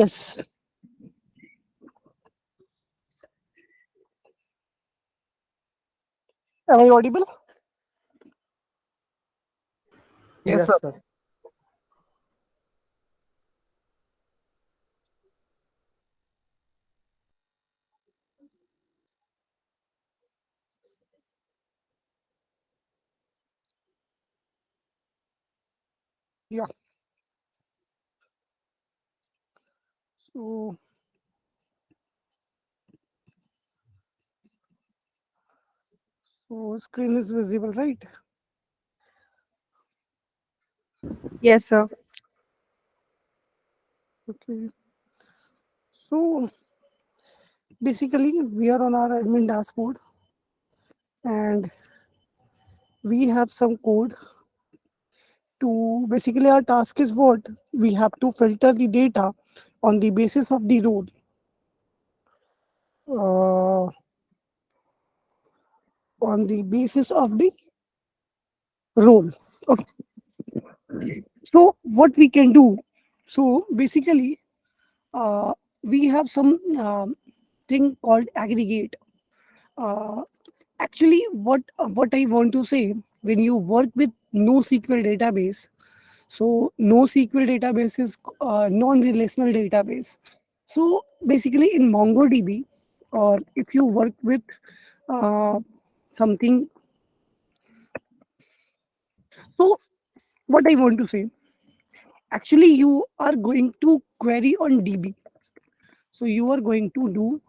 Yes. Am I audible? Yes, Yes, sir. sir. Yeah. So, screen is visible, right? Yes, sir. Okay. So, basically, we are on our admin dashboard and we have some code to basically our task is what? We have to filter the data on the basis of the role. Uh, on the basis of the role. Okay. So, what we can do? So, basically, uh, we have some thing called aggregate. Uh, Actually, what I want to say, when you work with NoSQL database, so NoSQL database is non-relational database. So basically, in MongoDB, or if you work with uh, something, so what I want to say, actually, you are going to query on DB. So you are going to do.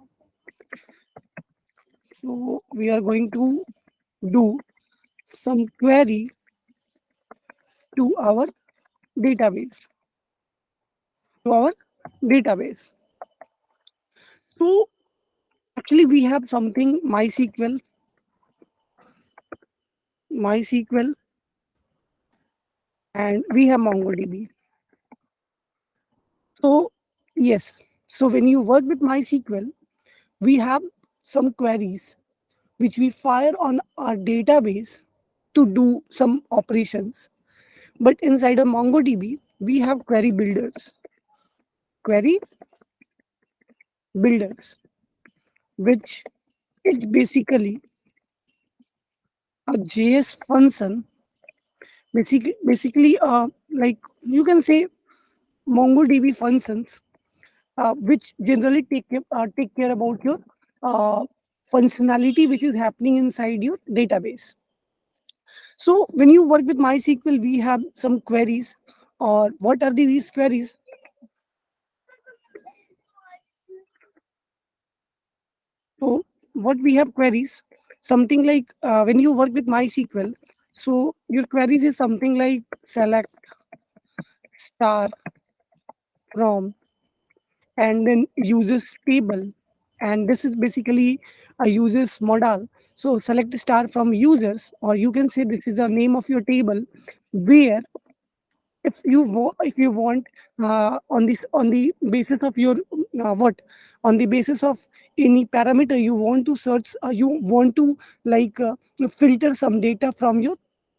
So we are going to do some query to our database. To our database. So actually we have something MySQL, and we have MongoDB. So yes, so when you work with MySQL, we have some queries which we fire on our database to do some operations. But inside of MongoDB, we have query builders, which is basically a JS function. Basically, like you can say MongoDB functions, which generally take care about your uh, functionality which is happening inside your database. So when you work with MySQL, we have some queries. Or what are these queries? So what we have queries, something like when you work with MySQL, so your queries is something like select star from and then users table, and this is basically a users model. So select star from users, or you can say this is the name of your table, where if you want, on the basis of your what on the basis of any parameter you want to search, you want to like filter some data from your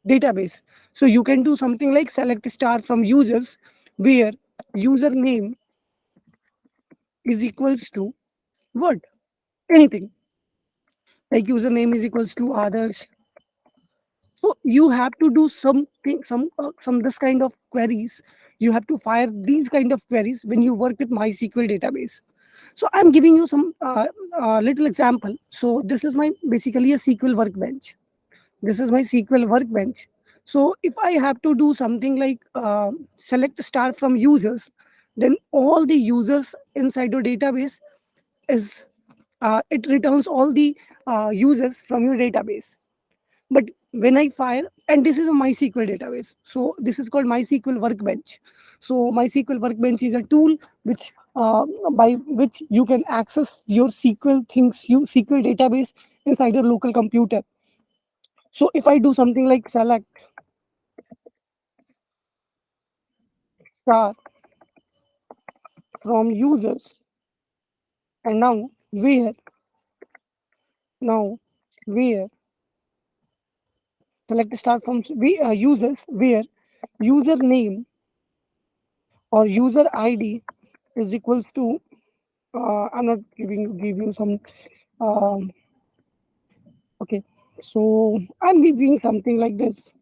database. So you can do something like select star from users, where username is equals to what, anything, like username is equals to others. So you have to do something, some this kind of queries. You have to fire these kind of queries when you work with MySQL database. So I'm giving you some little example. So this is my basically a SQL workbench. This is my SQL workbench. So if I have to do something like select star from users, then all the users inside your database is it returns all the users from your database. But when I fire, and this is a MySQL database, so this is called MySQL Workbench. So MySQL Workbench is a tool which by which you can access your SQL things, you SQL database inside your local computer. So if I do something like select star from users, and now where select star from users, where username or user ID is equals to, I'm not give you some, um, okay, so I'm giving something like this.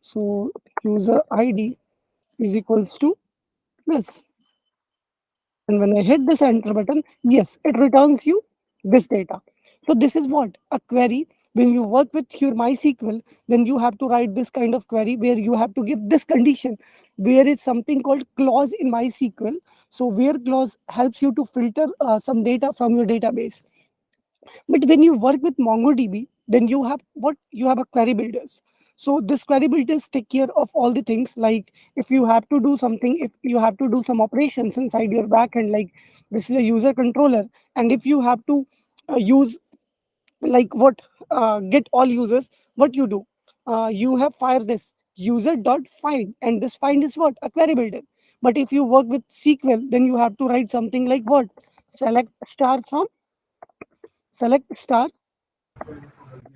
So user ID is equals to this. And when I hit this enter button, yes, it returns you this data. So this is what a query. When you work with your MySQL, then you have to write this kind of query where you have to give this condition. There is something called clause in MySQL. So where clause helps you to filter some data from your database. But when you work with MongoDB, then you have what you have a query builders. So this query builders take care of all the things, like if you have to do something, if you have to do some operations inside your backend, like this is a user controller, and if you have to use like what get all users, what you do, you have fire this user dot find, and this find is what a query builder. But if you work with SQL, then you have to write something like what select star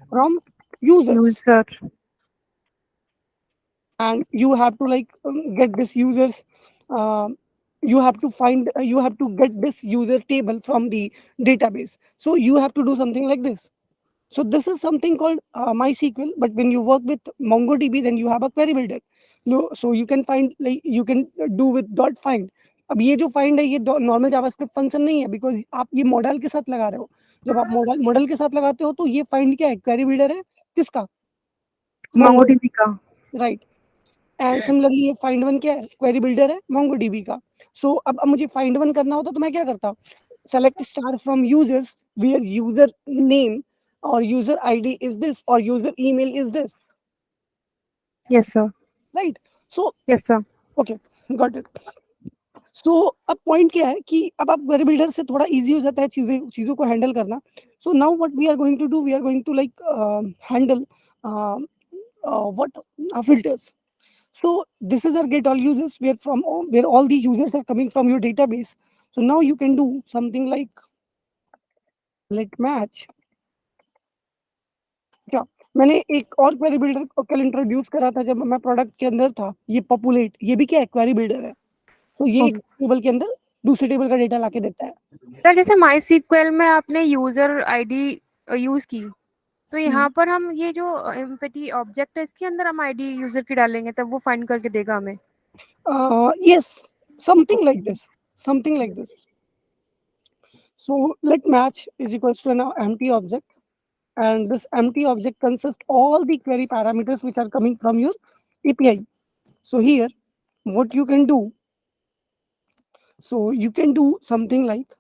from users, User. and you have to like get this users, you have to find you have to get this user table from the database, so you have to do something like this. So this is something called MySQL. But when you work with MongoDB, then you have a query builder. No, so you can find like you can do with dot find. अब ये जो find है ये normal JavaScript function नहीं है, because आप ये model के साथ लगा रहे हो. जब आप मॉडल के साथ लगाते हो तो ये फाइंड क्या है, क्वेरी बिल्डर है किसका, मोंगो, MongoDB का. राइट. एंड सिमिलरली ये फाइंड वन क्या है, क्वेरी बिल्डर है MongoDB का. सो अब मुझे फाइंड वन करना होता तो मैं क्या करता, select star from users where user name or user ID is this or user email is this, Yes, sir. right? So Yes, sir. okay, got it. So अब पॉइंट क्या है कि अब आप क्वेरी बिल्डर से थोड़ा इजी हो जाता है चीज़ों को हैंडल करना. So now what we are going to do, we are going to like handle what filters. So this is our get all users where all the users are coming from your database. So now you can do something like let match. क्या, मैंने एक और query builder को कल introduce करा था जब मैं प्रोडक्ट के अंदर था, ये पॉपुलेट, ये भी क्या है, क्वेरी बिल्डर है. तो ये एक Okay. टेबल के अंदर दूसरे टेबल का डेटा लाके देता है. सर जैसे MySQL में आपने यूजर आईडी यूज की, तो यहाँ पर हम ये जो एम्पटी ऑब्जेक्ट है इसके अंदर हम आईडी यूजर की डालेंगे तब वो फाइंड करके देगा हमें. Yes, something like this, something like this. So let match is equals to an empty object, and this empty object consists all the query parameters which are coming from your API. So here what you can do, so you can do something like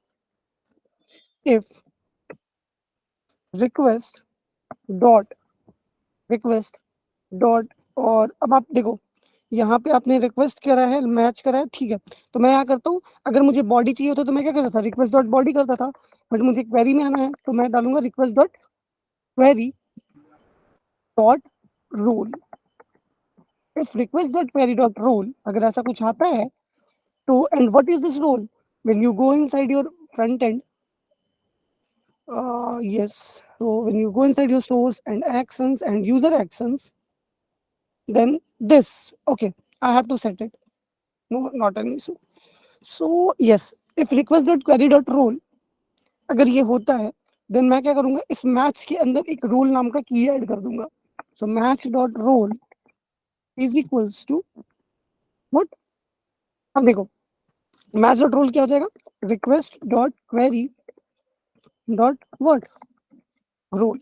if request dot request dot, और अब आप देखो यहाँ पे आपने request करा है, match करा है, ठीक है. तो मैं यहाँ करता हूँ, अगर मुझे बॉडी चाहिए होता तो मैं क्या करता था, रिक्वेस्ट डॉट बॉडी करता था. बट मुझे क्वेरी में आना है तो मैं डालूंगा request dot query dot role. If request dot query dot role अगर ऐसा कुछ आता है तो, and what is this role, when you go inside your front end, yes, so when you go inside your source and actions and user actions, then this, okay, I have to set it, no, not an issue. So yes, if request dot query dot role अगर ये होता है, then मैं क्या करूंगा, इस match के अंदर एक रोल नाम का की ऐड कर दूंगा. So match dot role is equals to what, अब देखो मैच डॉट रोल क्या हो जाएगा, request dot query dot what role.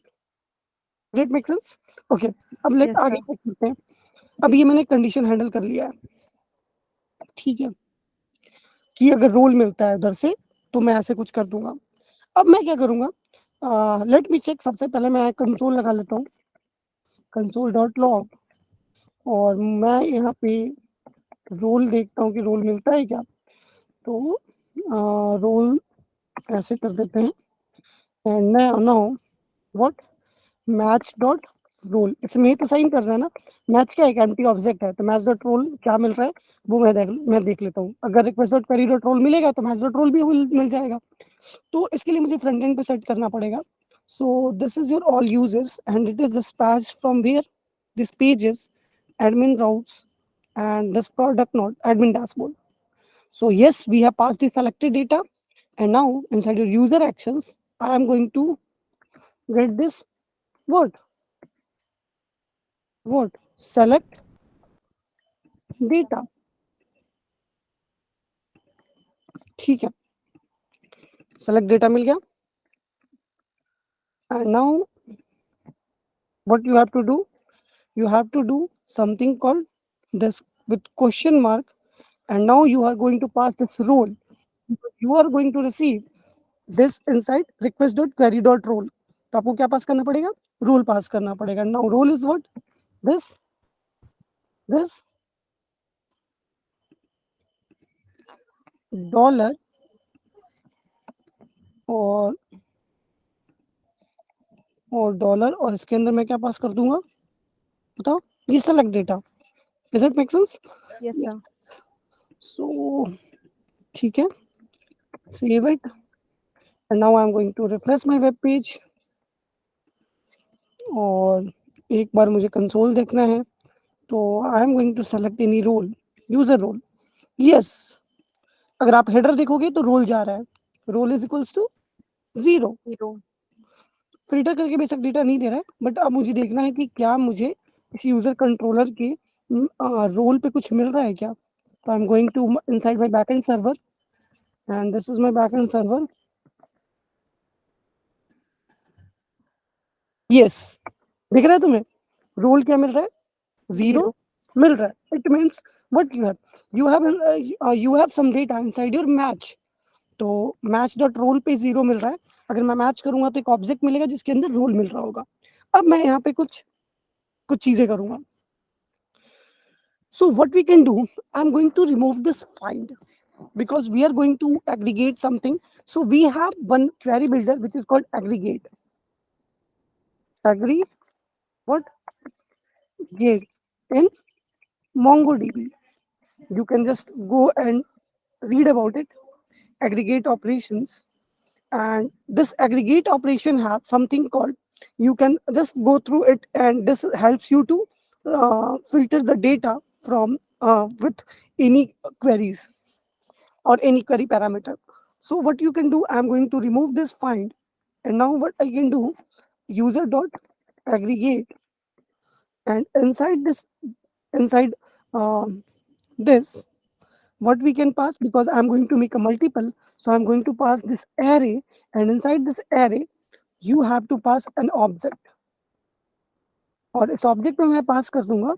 It make sense? Okay, अब लेट Yes, आगे sir. चेक करते हैं. अब ये मैंने कंडीशन हैंडल कर लिया है, ठीक है, कि अगर रोल मिलता है उधर से तो मैं ऐसे कुछ कर दूंगा. अब मैं क्या करूंगा, लेट मी चेक. सबसे पहले मैं कंसोल लगा लेता हूँ, कंसोल डॉट लॉग, और मैं यहाँ पे रोल देखता हूँ कि रोल मिलता है क्या. तो रोल ऐसे कर देते हैं, and now what, match dot role, इसमें ही तो साइन कर रहा है ना. मैच क्या है, एक एम्प्टी ऑब्जेक्ट है, तो मैच डॉट रोल क्या मिल रहा है वो मैं देख लेता हूँ. अगर request dot query dot role मिलेगा तो मैच डॉट रोल भी मिल जाएगा. तो इसके लिए मुझे फ्रंट एंड पे सेट करना पड़ेगा. So this is your all users and it is dispatched from where, this pages, admin routes, and this product node, admin dashboard. So yes, we have passed the selected data, and now inside your user actions, I am going to get this what select data. ठीक है, select data मिल गया, and now what you have to do, you have to do something called this with question mark, and now you are going to pass this role. You are going to receive this inside request.query.role. तो आपको क्या पास करना पड़ेगा, role पास करना पड़ेगा. Now role is what, this dollar और dollar, और इसके अंदर मैं क्या पास कर दूंगा बताओ, ये select data. Is it make sense? Yes sir. So ठीक है, save it, and now I am going to refresh my web page, और एक बार मुझे कंसोल देखना है, तो I am going to select any role, user role. Yes, अगर आप हेडर देखोगे तो रोल जा रहा है, role is equals to 0. 0. Filter करके बेशक डेटा नहीं दे रहा है, बट अब मुझे देखना है कि क्या मुझे इस यूजर कंट्रोलर के रोल पे कुछ मिल रहा है क्या. तो I am going to inside my backend server, and this is my backend server. Yes, दिख रहा है तुम्हें रोल क्या मिल रहा है, 0 मिल रहा है. It means what you have some data inside your match. तो मैच डॉट रोल पे 0 मिल रहा है. अगर मैं मैच करूंगा तो एक ऑब्जेक्ट मिलेगा जिसके अंदर रोल मिल रहा होगा. अब मैं यहाँ पे कुछ चीजें करूंगा. So what we can do, I'm going to remove this find because we are going to aggregate something. So we have one query builder which is called aggregate. What? Gate in MongoDB. You can just go and read about it. Aggregate operations. And this aggregate operation have something called, you can just go through it, and this helps you to filter the data from with any queries or any query parameter. So what you can do, I'm going to remove this find, and now what I can do, user dot aggregate, and inside this this, what we can pass, because I'm going to make a multiple, so I'm going to pass this array, and inside this array you have to pass an object, और इस object में मैं पास कर दूंगा,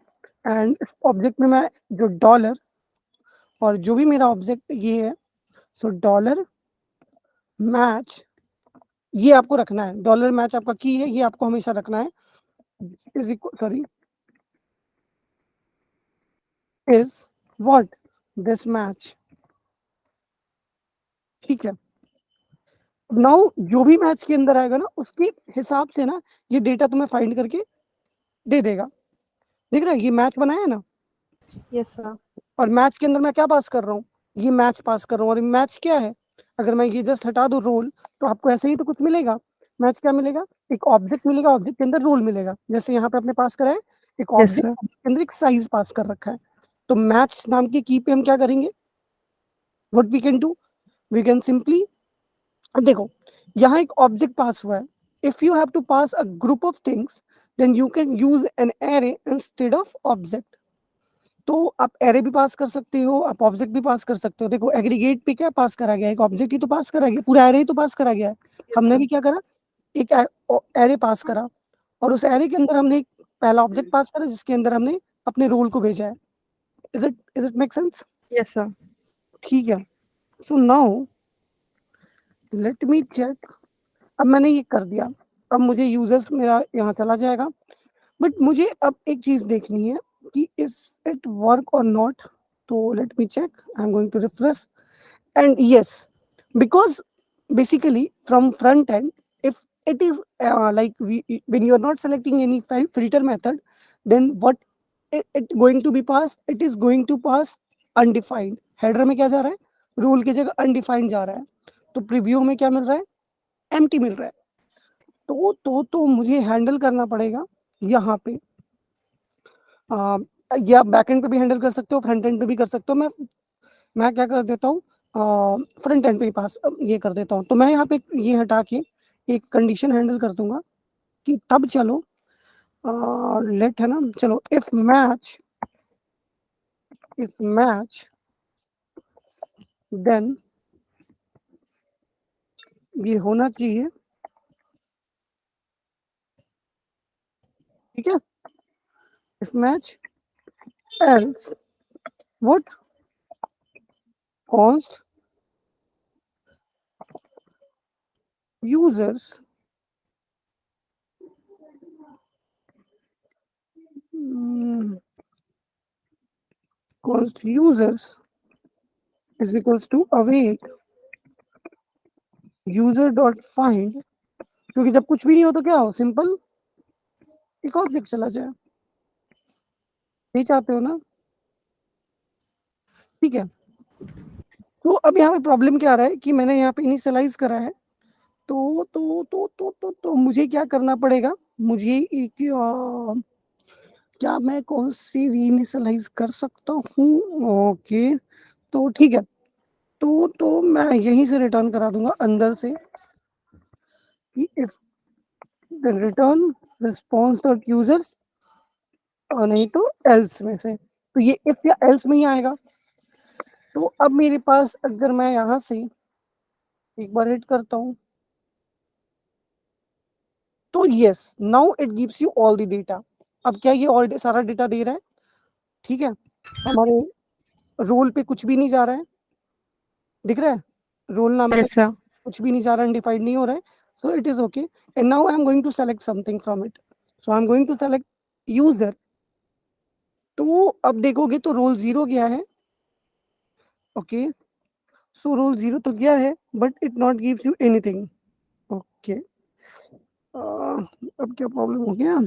and इस object में मैं जो डॉलर और जो भी मेरा ऑब्जेक्ट ये है, सो डॉलर मैच, ये आपको रखना है. डॉलर मैच आपका की है, ये आपको हमेशा रखना है. Is what, this match. ठीक है, नाउ जो भी मैच के अंदर आएगा ना, उसके हिसाब से ना ये डेटा तुम्हें फाइंड करके दे देगा. देख रहा है, ये मैच बनाया है ना, यस सर. और मैच के अंदर मैं क्या पास कर रहा हूँ, ये मैच पास कर रहा हूँ. और मैच क्या है, अगर मैं ये जस्ट हटा दूं रोल, तो आपको ऐसे ही तो कुछ मिलेगा. मैच क्या मिलेगा, एक ऑब्जेक्ट मिलेगा, ऑब्जेक्ट के अंदर रोल मिलेगा. जैसे यहाँ पे अपने पास करा है, एक ऑब्जेक्ट के अंदर एक साइज पास कर रखा है. तो मैच नाम की की पे हम क्या करेंगे, what we can do, we can simply, अब देखो यहाँ एक ऑब्जेक्ट पास हुआ है. If you have to pass a group of things, then you can use an array instead of object. तो आप एरे भी पास कर सकते हो, आप ऑब्जेक्ट भी पास कर सकते हो. देखो एग्रीगेट पे क्या पास करा गया है, एक ऑब्जेक्ट ही तो पास करा गया, पूरा एरे ही तो पास करा गया है. हमने भी क्या करा, एक एरे पास करा, और उस एरे के अंदर हमने एक पहला ऑब्जेक्ट पास करा जिसके अंदर हमने अपने रोल को भेजा है. Is it make sense? Yes sir. ठीक है. So now let me check. अब मैंने ये कर दिया, अब मुझे यूजर्स मेरा यहाँ चला जाएगा, बट मुझे अब एक चीज देखनी है कि इज इट वर्क और नॉट. तो let me check, I am going to refresh, and yes, because basically from front end, if it is when you are not selecting any filter method, then what it going to be passed, it is going to pass undefined. header में क्या जा रहा है, rule की जगह undefined जा रहा है. तो प्रीव्यू में क्या मिल रहा है, empty मिल रहा है. तो मुझे हैंडल करना पड़ेगा यहाँ पे. या बैकएंड पे भी हैंडल कर सकते हो, फ्रंट एंड पे भी कर सकते हो. मैं मैं क्या कर देता हूँ, फ्रंट एंड पे पास ये कर देता हूँ। तो मैं यहाँ पे ये हटा के एक कंडीशन हैंडल कर दूंगा कि तब चलो लेट है ना, चलो इफ मैच देन ये होना चाहिए, ठीक है। If match else what const users const users is equals to await user dot find, क्योंकि जब कुछ भी नहीं हो तो क्या हो, सिंपल एक ऑब्जेक्ट चला जाए, यही चाहते हो ना, ठीक है। तो अब यहाँ पे प्रॉब्लम क्या आ रहा है कि मैंने यहाँ पे इनिशियलाइज करा है, तो मुझे क्या करना पड़ेगा, मुझे एक क्या मैं कौन सी रीइनिशियलाइज कर सकता हूँ, ओके, तो ठीक है। तो मैं यहीं से रिटर्न करा दूंगा अंदर से कि if the return response dot users, और नहीं तो एल्स में से, तो ये इफ या एल्स में ही आएगा। तो अब मेरे पास अगर मैं यहाँ से एक बार हिट करता हूँ, तो yes now it gives you all the data. अब क्या ये ऑल सारा डेटा दे रहा है, ठीक है। हमारे रोल पे कुछ भी नहीं जा रहा है, दिख रहा है, रोल नाम में ऐसा कुछ भी नहीं जा रहा है, अनडिफाइंड नहीं हो रहा है, so it is okay. And now I am going to select something from it, so I am going to select user. तो अब देखोगे तो रोल 0 गया है, ओके, सो रोल 0 तो गया है but it not gives you anything, okay. अब क्या प्रॉब्लम हो गया,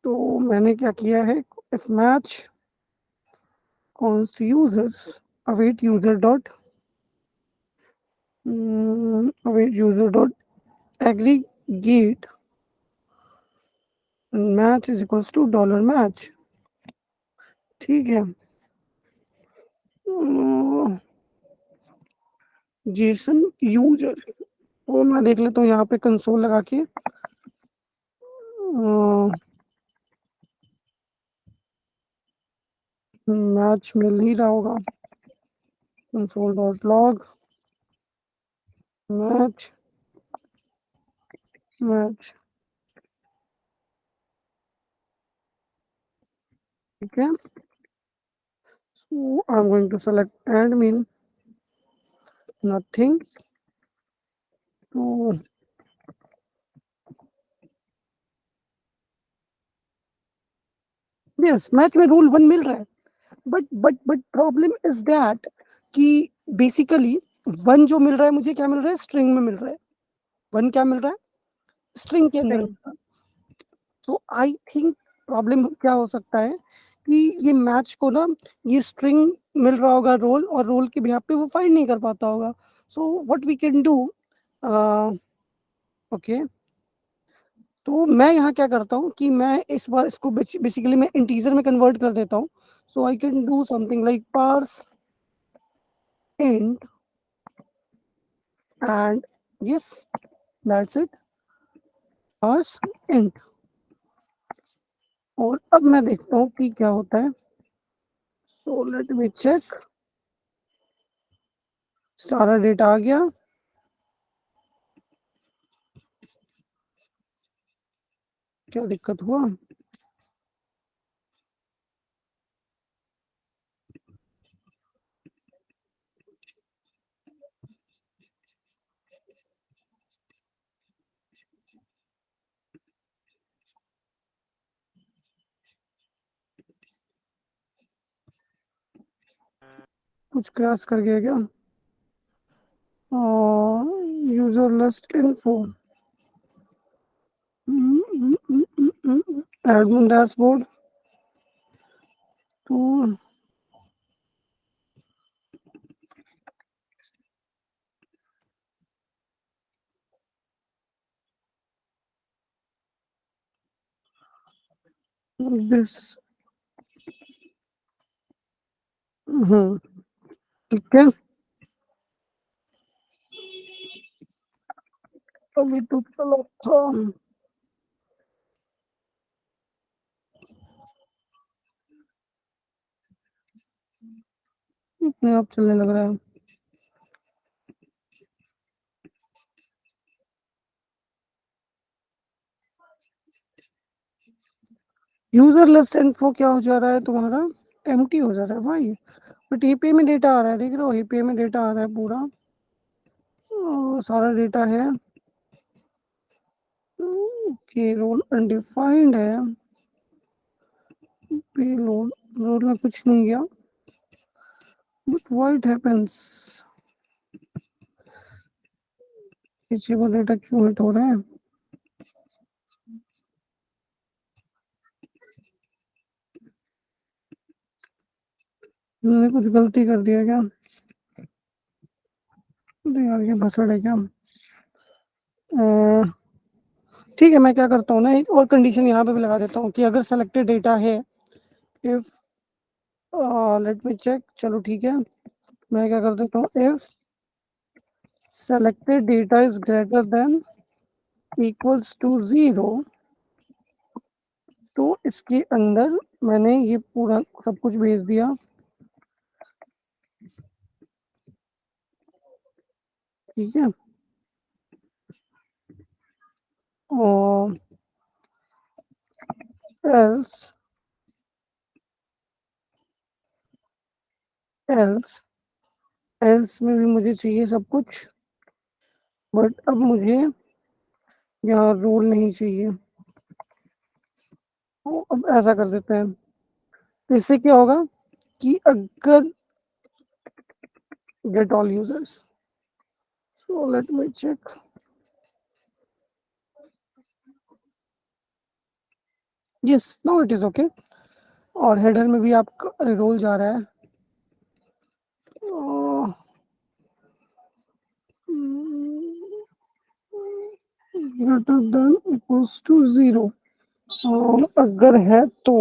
तो मैंने क्या किया है, if match const users await user dot await user dot aggregate match is equals to dollar match, ठीक है। जेसन यूजर, वो मैं देख लेता हूँ यहाँ पे कंसोल लगा के, मैच मिल ही रहा होगा, console dot log match match, ठीक है। So I'm going to select admin, nothing. तो यस मैच में रूल 1 मिल रहा है, बट प्रॉब्लम इज दैट कि बेसिकली 1 जो मिल रहा है मुझे, क्या मिल रहा है, स्ट्रिंग में मिल रहा है, 1 क्या मिल रहा है, स्ट्रिंग के अंदर। स्ट्रिंग। तो आई थिंक प्रॉब्लम क्या हो सकता है कि ये मैच को ना, ये स्ट्रिंग मिल रहा होगा रोल, और रोल के बिहाफ पे वो फाइंड नहीं कर पाता होगा। So what we can do, okay, तो मैं यहाँ क्या करता हूँ कि मैं इस बार इसको बेसिकली मैं इंटीजर में कन्वर्ट कर देता हूँ। So I can do something like parse int and yes, that's it, parse int। और अब मैं देखता हूँ कि क्या होता है, सो लेट मी चेक, सारा डेटा आ गया, क्या दिक्कत हुआ, कुछ क्रैश कर गया क्या, user list info, admin dashboard, तो दिस, ठीक है, अभी तो चलो था। अपने आप चलने लग रहा है। यूजर लिस्ट इन्फो क्या हो जा रहा है तुम्हारा? एम्प्टी हो जा रहा है भाई। बट एपीआई में डेटा आ रहा है, देख रहे हो, एपीआई में डेटा आ रहा है पूरा। सारा डेटा है। ओके, रोल अनडिफाइंड है। पेलोड, रोल में कुछ नहीं गया। बट व्हाट हैपेंस, किसी को डेटा क्यों हिट हो रहा है? मैंने कुछ गलती कर दिया क्या? अरे यार, ये भसड़ है क्या? ठीक है, मैं क्या करता हूँ ना, एक और कंडीशन यहाँ पे भी लगा देता हूँ कि अगर सेलेक्टेड डेटा है, इफ, लेट मी चेक, चलो ठीक है, मैं क्या कर देता हूँ, if selected data is greater than equals to 0, तो इसके अंदर मैंने ये पूरा सब कुछ भेज दिया। ठीक है, और else else else में भी मुझे चाहिए सब कुछ, बट अब मुझे यहाँ रूल नहीं चाहिए। तो अब ऐसा कर देते हैं, तो इससे क्या होगा कि अगर get all users, so let me check, yes, now it is okay. और हेडर में भी आपका रोल जा रहा है। ग्रेटर देन इक्वल्स टू 0, अगर है तो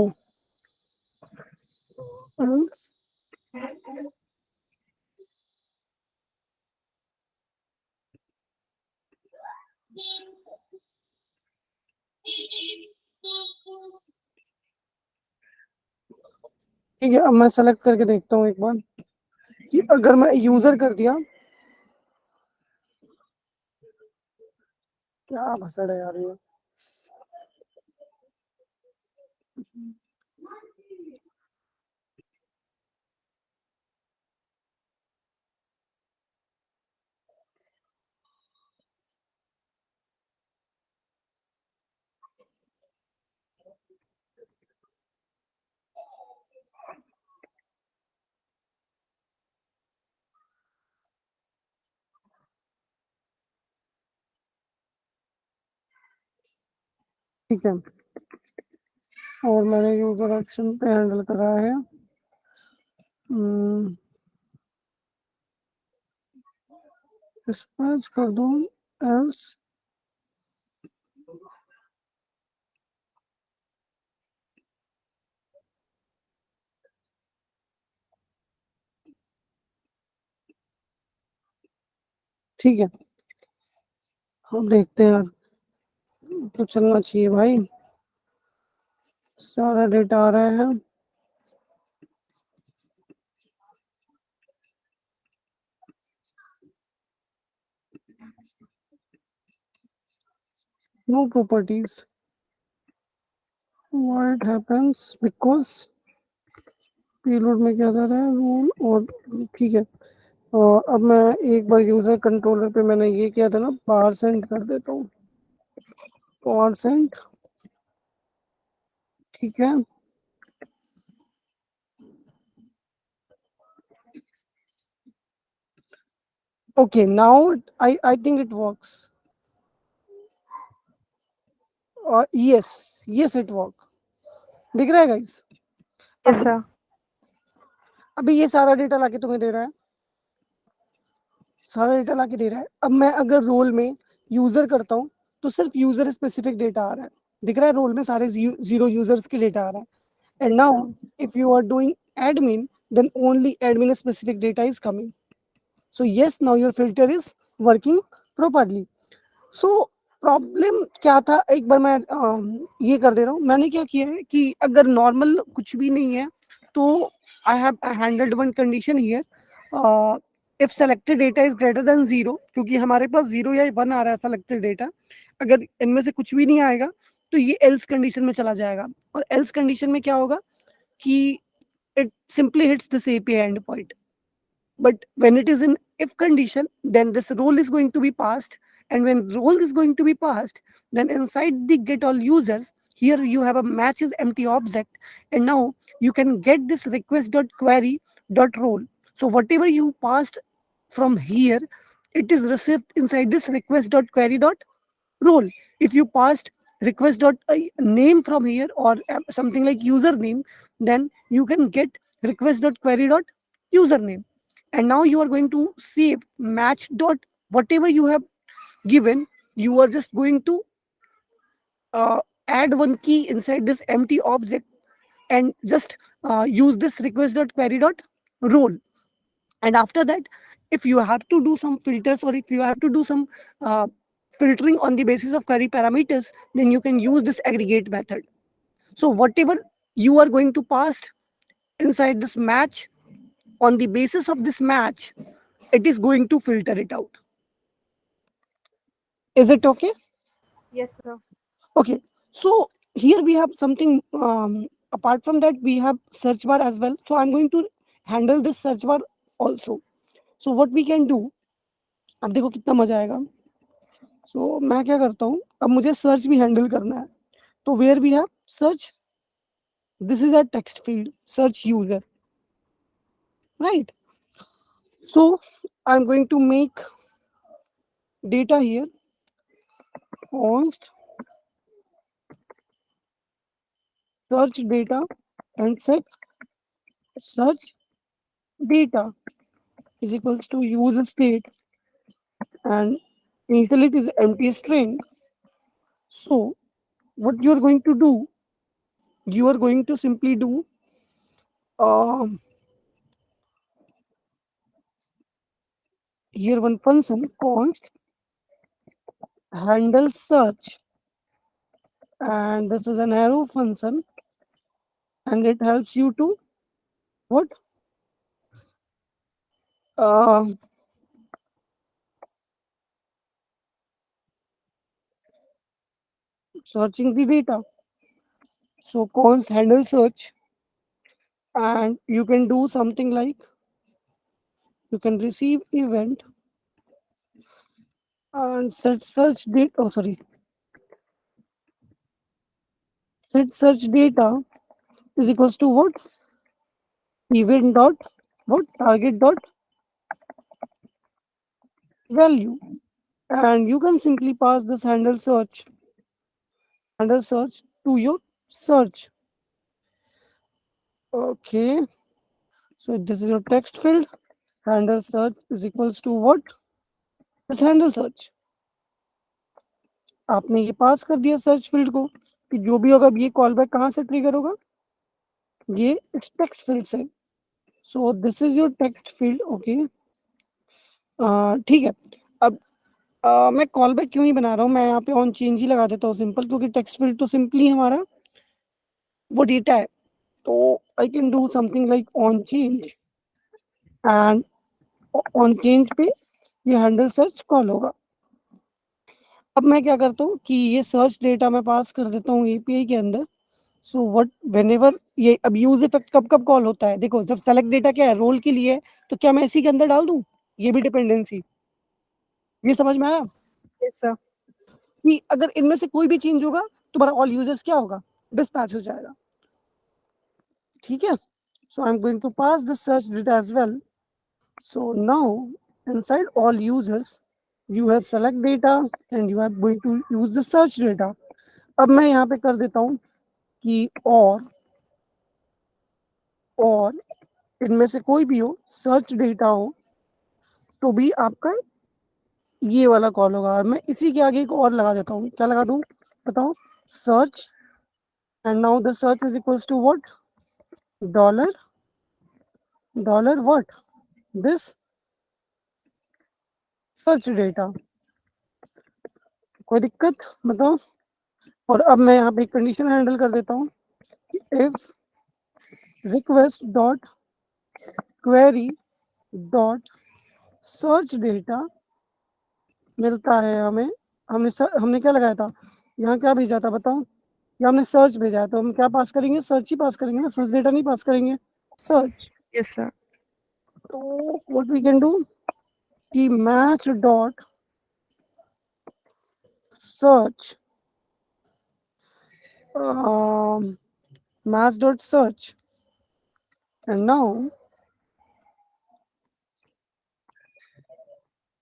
else, ठीक है, अब मैं सेलेक्ट करके देखता हूँ एक बार कि अगर मैं यूजर कर दिया, क्या भसड़ है यार ये। ठीक है, और मैंने यूजर एक्शन पे हैंडल करा है। डिस्पैच कर दूं, एल्स, ठीक है, हम देखते हैं यार, तो चलना चाहिए भाई, सारा डेटा आ रहा है। No properties, what happens, because payload में क्या जा रहा है, रूल और, ठीक है। अब मैं एक बार यूजर कंट्रोलर पे मैंने ये किया था ना, बाहर सेंड कर देता हूँ, बाहर सेंड, ठीक है। Okay, now I think it works, yes, yes it work, दिख रहा है गाइस? यस अब सर। अभी ये सारा डेटा लाके तुम्हें दे रहा है, सारा डेटा लाके दे रहा है। अब मैं अगर रोल में यूजर करता हूँ, तो सिर्फ यूजर स्पेसिफिक डेटा आ रहा है, दिख रहा है, रोल में सारे 0 यूजर्स के डेटा आ रहा है। And yes now sir. If you are doing admin, then only admin specific data is coming. So yes, now your filter is working properly. So problem क्या था, एक बार मैं ये कर दे रहा हूँ. मैंने क्या किया है कि अगर नॉर्मल कुछ भी नहीं है तो I have handled one condition here. If selected data is greater than 0, क्योंकि हमारे पास 0 या 1 आ रहा है सेलेक्टेड डेटा, अगर इनमें से कुछ भी नहीं आएगा तो ये एल्स कंडीशन में चला जाएगा. और एल्स कंडीशन में क्या होगा कि it simply hits this API endpoint. But when it is in if condition, then this role is going to be passed. And when role is going to be passed, then inside the get all users, here you have a matches empty object. And now you can get this request dot query dot role. So whatever you passed from here, it is received inside this request dot query dot role. If you passed request dot name from here or something like username, then you can get request dot query dot username. And now you are going to save match dot whatever you have given. You are just going to add one key inside this empty object and just use this request dot query dot role. And after that, if you have to do some filters or if you have to do some filtering on the basis of query parameters, then you can use this aggregate method. So whatever you are going to pass inside this match, on the basis of this match, it is going to filter it out. Is it okay? Yes, sir. Okay, so here we have something apart from that, we have search bar as well. So I'm going to handle this search bar also. So what we can do, अब देखो कितना मजा आएगा. So मैं क्या करता हूँ, अब मुझे सर्च भी हैंडल करना है. तो where we have search, this is a text field, search user, right? So I'm going to make data here const search data and set search data is equals to user state, and initially it is empty string. So what you are going to do, you are going to simply do here one function const handle search, and this is an arrow function, and it helps you to what searching the data. So const handle search, and you can do something like you can receive event and set search data. Oh, sorry. Set search data is equals to what? Event dot what? Target dot value. And you can simply pass this handle search to your search. Okay. So this is your text field. Handle search is equals to what? This handle search. आपने ये पास कर दिया search field को कि जो भी होगा, अब ये कॉल बैक कहाँ से ट्रिगर होगा, ये इस टेक्स्ट फील्ड से. सो this is your text field. Okay, ठीक है. अब मैं कॉल बैक क्यों ही बना रहा हूँ, मैं यहाँ पे ऑन चेंज ही लगा देता हूँ सिंपल, क्योंकि टेक्स्ट फील्ड तो सिंपली हमारा वो डेटा है. तो I can do something like on change, and on change पे ये हैंडल सर्च कॉल होगा. अब मैं क्या करता हूँ कि ये सर्च डेटा मैं पास कर देता हूँ एपीआई के अंदर. सो व्हाट व्हेनेवर ये अब यूज इफेक्ट कब कब कॉल होता है, देखो जब सेलेक्ट डेटा क्या है, रोल के लिए, तो क्या मैं इसी के अंदर डाल दूं ये भी डिपेंडेंसी. ये समझ में आया Yes, sir. कि अगर इनमें से कोई भी चेंज होगा तुम्हारा ऑल यूजर्स क्या होगा, डिस्पैच हो जाएगा. ठीक है. So I am going to pass this search data as well. So now inside all users you have select data and you are going to use the search data. अब मैं यहाँ पे कर देता हूँ कि और इनमें से कोई भी हो, सर्च डेटा हो, तो भी आपका ये वाला कॉल होगा. और मैं इसी के आगे एक और लगा देता हूँ. क्या लगा दूँ बताओ? Search, and now the search is equals to what? Dollar dollar what this search data. कोई दिक्कत बताओ। और अब मैं यहाँ पे एक कंडीशन हैंडल कर देता हूँ। If request dot query dot search data मिलता है हमें। हमने क्या लगाया था, यहाँ क्या भेजा था बताओ। ये हमने सर्च भेजा है, तो हम क्या पास करेंगे, सर्च ही पास करेंगे ना, सर्च डेटा नहीं पास करेंगे, सर्च। Yes sir. तो व्हाट वी कैन डू कि match dot search, match dot search, and now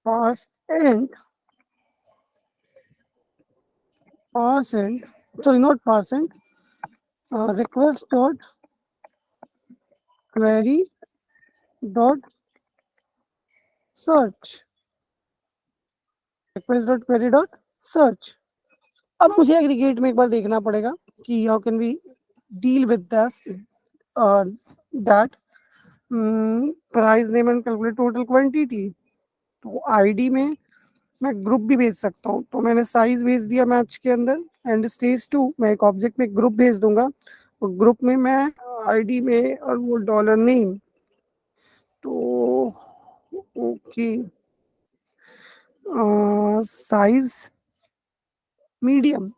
parse int, sorry, not parse int, request dot query dot search, request dot query dot search। अब मुझे aggregate में एक बार देखना पड़ेगा कि how can we deal with this that price name and calculate total quantity. तो ID में मैं ग्रुप भी भेज सकता हूँ, तो मैंने साइज भेज दिया मैच के अंदर। एंड स्टेज 2 मैं एक ऑब्जेक्ट में ग्रुप भेज दूंगा, और ग्रुप में मैं आईडी में और वो डॉलर नेम। तो ओके, साइज मीडियम,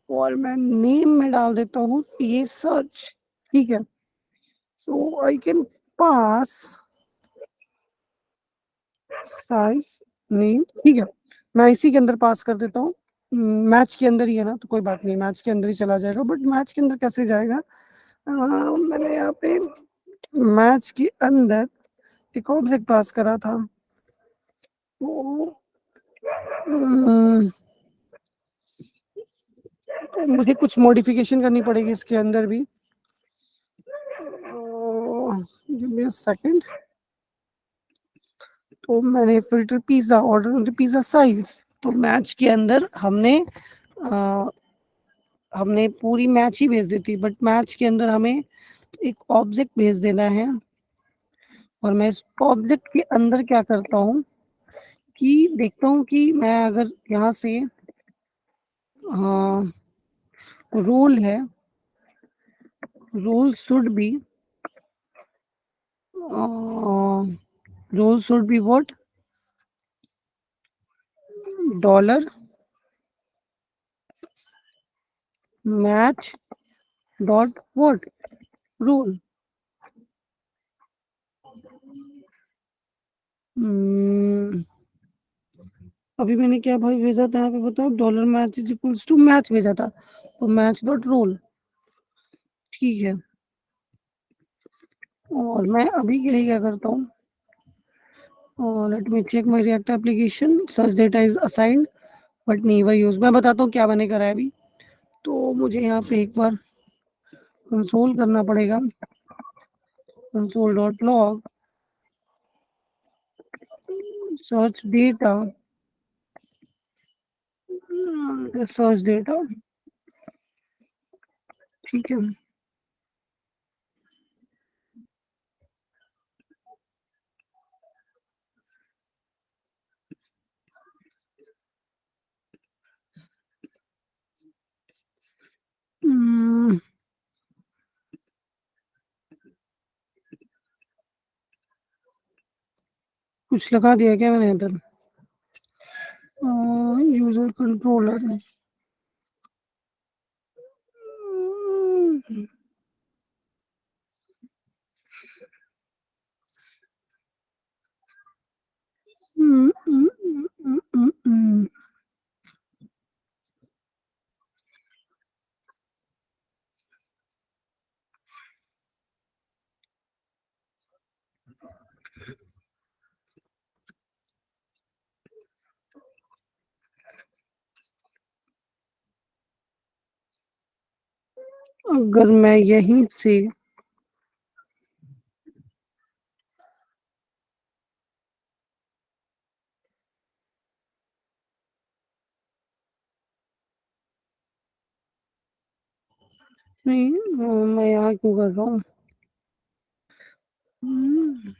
और मैं नेम में डाल देता हूँ ये सर्च। ठीक है, so I can pass size name. ठीक है, मैं इसी के अंदर पास कर देता हूँ। मैच के अंदर ही है ना, तो कोई बात नहीं, मैच के अंदर ही चला जाएगा। बट मैच के अंदर कैसे जाएगा, मैंने यहाँ पे मैच के अंदर एक ऑब्जेक्ट पास करा था। तो मुझे कुछ मॉडिफिकेशन करनी पड़ेगी इसके अंदर भी। Give me a second. तो मैंने filter pizza order pizza size. तो मैच के अंदर आ, हमने पूरी मैच ही भेज दी थी, बट मैच के अंदर हमें एक ऑब्जेक्ट भेज देना है। और मैं इस ऑब्जेक्ट के अंदर क्या करता हूँ कि देखता हूँ कि मैं अगर यहाँ से रूल है, rule should be rule should be what, dollar match dot what rule. अभी मैंने क्या भाई भेजा था यहाँ पे बताओ, dollar match is equals to match भेजा था, तो मैच डॉट रोल। ठीक है, और मैं अभी के लिए क्या करता हूँ, और let me check my react application, search data is assigned but never use. मैं बताता हूँ क्या मैंने करा है अभी। तो मुझे यहाँ पे एक बार कंसोल करना पड़ेगा, console dot log search data, search data. ठीक है, हम्म, कुछ लगा दिया क्या मैंने इधर, यूजर कंट्रोलर। अगर मैं यहीं से नहीं, मैं यहाँ क्यों कर रहा हूँ, हम्म,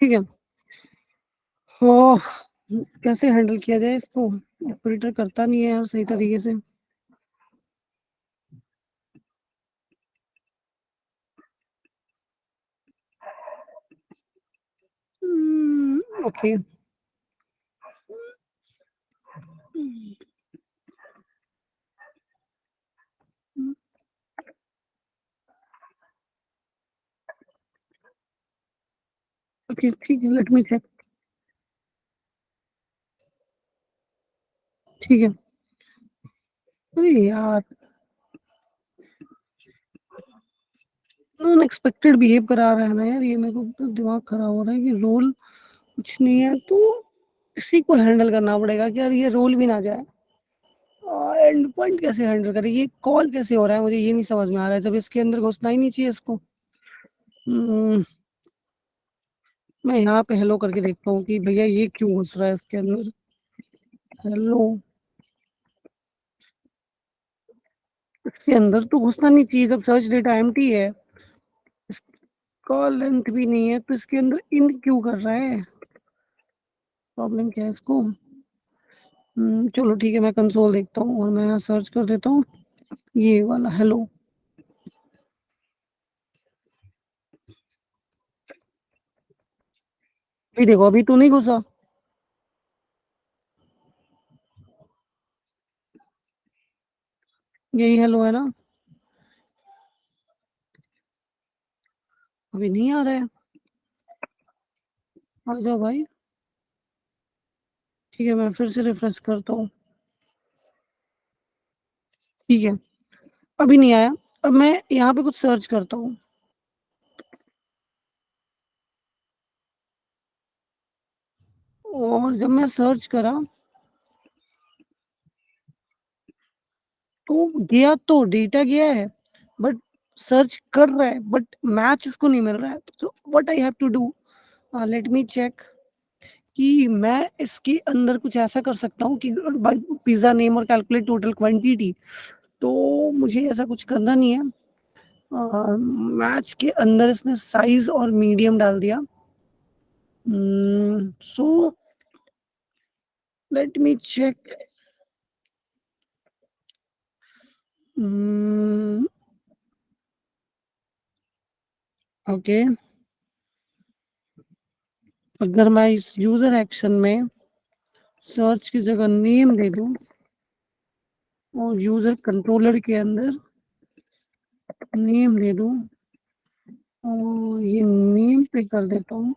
ठीक है। हाँ, कैसे हैंडल किया जाए इसको? फिल्टर करता नहीं है यार सही तरीके से। ओके। ओके, ठीक है, लेट मी चेक। ठीक है। अरे यार, अनएक्सपेक्टेड बिहेव करा रहा है ना यार, ये मेरे को तो दिमाग खराब हो रहा है कि रोल कुछ नहीं है, तो इसी को हैंडल करना पड़ेगा कि यार ये रोल भी ना जाए। एंड पॉइंट कैसे हैंडल करें, ये कॉल कैसे हो रहा है, मुझे ये नहीं समझ में आ रहा है, जब इसके अंदर घुसना ही नहीं चाहिए इसको। हम्म, मैं यहाँ पे हेलो करके देखता हूँ कि भैया ये क्यों घुस रहा है इसके अंदर। हेलो। इसके अंदर तो घुसना नहीं चाहिए जब सर्च डेटा एम्प्टी है, इसका लेंथ भी नहीं है, तो इसके अंदर इन क्यों कर रहा है? प्रॉब्लम क्या है इसको? चलो ठीक है, मैं कंसोल देखता हूँ और मैं यहाँ सर्च कर देता हूँ ये वाला हेलो। अभी देखो, अभी तो नहीं घुसा। यही हेलो है ना? अभी नहीं आ रहा है। आ जाओ भाई। ठीक है, मैं फिर से रिफ्रेश करता हूँ। ठीक है, अभी नहीं आया। अब मैं यहाँ पे कुछ सर्च करता हूँ, और जब मैं सर्च करा तो गया, तो डेटा गया है, बट सर्च कर रहा है, बट मैच इसको नहीं मिल रहा है। तो what I have to do, let me check कि मैं इसके अंदर कुछ ऐसा कर सकता हूँ कि बाय पिज़्ज़ा नेम और कैलकुलेट टोटल क्वांटिटी। तो मुझे ऐसा कुछ करना नहीं है। मैच के अंदर इसने साइज और मीडियम डाल दिया। So let me check. Okay, अगर मैं इस यूजर एक्शन में सर्च की जगह नेम दे दूं और यूजर कंट्रोलर के अंदर नेम दे दूं और ये नेम पे कर देता हूँ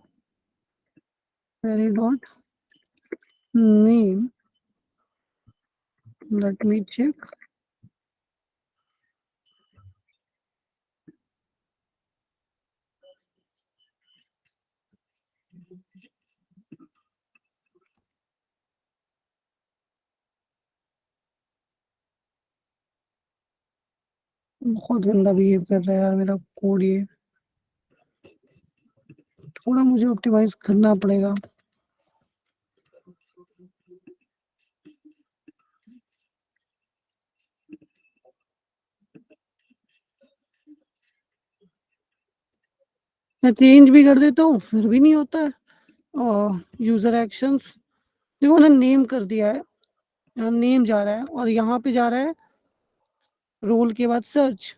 query dot name, let me check. बहुत गंदा बिहेव कर रहा है यार मेरा कोड ये, थोड़ा मुझे ऑप्टिमाइज करना पड़ेगा। मैं चेंज भी कर देता हूँ फिर भी नहीं होता है। और यूजर एक्शंस, देखो ना, नेम कर दिया है, यहाँ नेम जा रहा है और यहाँ पे जा रहा है रोल के बाद सर्च।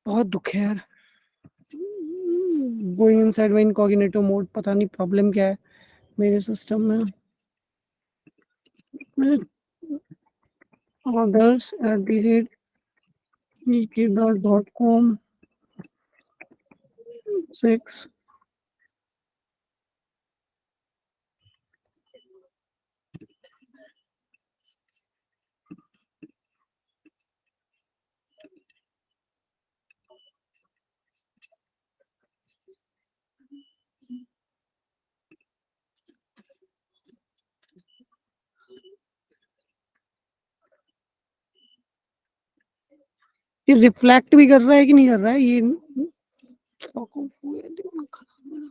बहुत दुख है यार। Going inside my incognito mode, पता नहीं प्रॉब्लम क्या है मेरे सिस्टम में। मेरे orders@wiki.com 6। ये रिफ्लेक्ट भी कर रहा है कि नहीं कर रहा है ये fuck off हो गया, दिमाग खराब मेरा।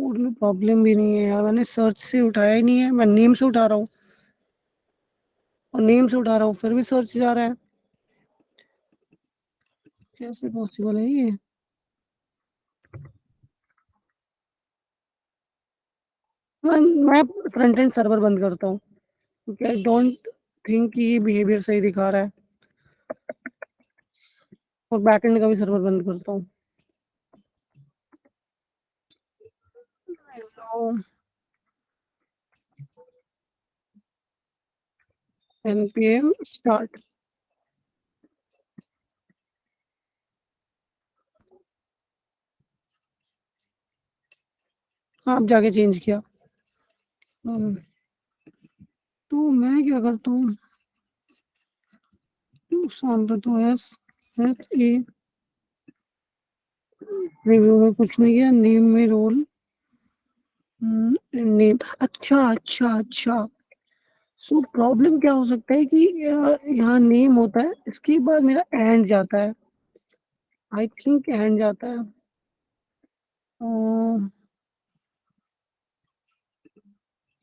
और में प्रॉब्लम भी नहीं है यार, मैंने सर्च से उठाया ही नहीं है, मैं नेम से उठा रहा हूँ और नेम से उठा रहा हूँ फिर भी सर्च जा रहा है, कैसे पॉसिबल है ये। मैं फ्रंट एंड सर्वर बंद करता हूँ क्योंकि आई डोंट थिंक कि ये बिहेवियर सही दिखा रहा है, और बैक एंड का भी सर्वर बंद करता हूँ। तो npm स्टार्ट, आप जाके चेंज किया। हम्म, तो मैं क्या करता हूँ, शांत तो एस एच ए रिव्यू में कुछ नहीं किया, नेम में रोल नेम, अच्छा अच्छा अच्छा। सो प्रॉब्लम क्या हो सकता है कि यहाँ नेम होता है, इसके बाद मेरा एंड जाता है, आई थिंक एंड जाता है।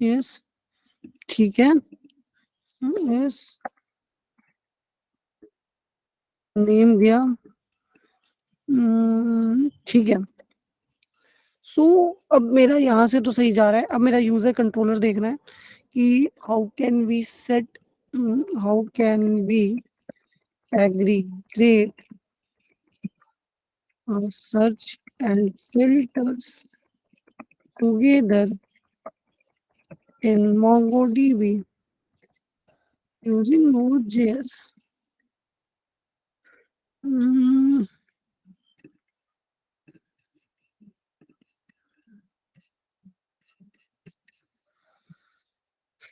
यस, ठीक है। यस, नेम दिया। ठीक है। सो अब मेरा यहाँ से तो सही जा रहा है, अब मेरा यूजर कंट्रोलर देखना है कि how can we set, how can we aggregate search and filters together in MongoDB using Node.js. Hmm,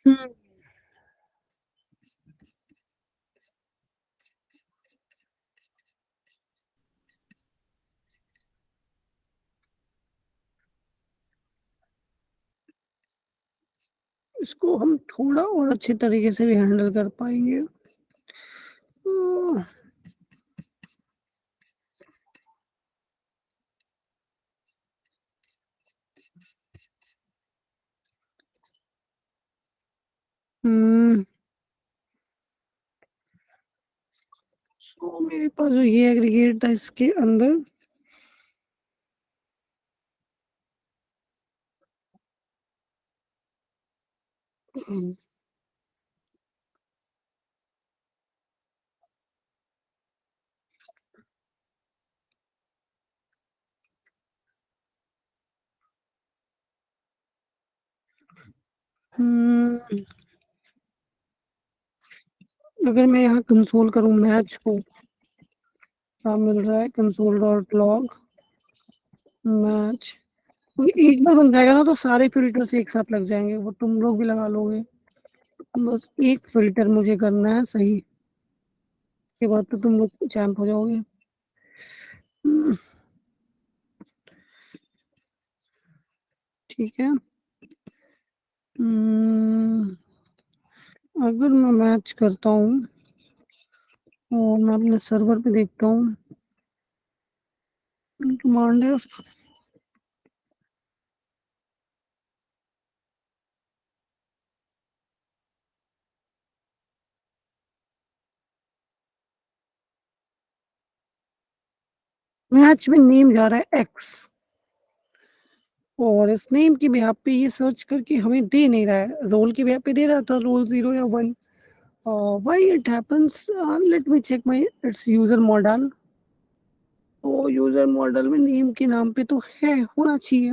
hmm, इसको हम थोड़ा और अच्छे तरीके से भी हैंडल कर पाएंगे। हम्म, सो मेरे पास जो ये एग्रीगेट था इसके अंदर, हम्म, अगर मैं यहाँ कंसोल करूँ मैच को, क्या मिल रहा है, कंसोल डॉट लॉग मैच, एक बार बन जाएगा ना तो सारे फिल्टर्स एक साथ लग जाएंगे, वो तुम लोग भी लगा लोगे। बस एक फिल्टर मुझे करना है सही, के बाद तो तुम लोग चैंप हो जाओगे। हम्म, ठीक है। हम्म, अगर मैं मैच करता हूँ और मैं अपने सर्वर पे देखता हूँ, कमांड है, मैच में नेम जा रहा है एक्स, और इस नेम की बिहाफ पे ये सर्च करके हमें दे नहीं रहा है, रोल की बिहाफ पे दे रहा था रोल 0 या 1। Why it happens, let me check my it's user model. तो यूजर मॉडल में नेम के नाम पे तो है, होना चाहिए,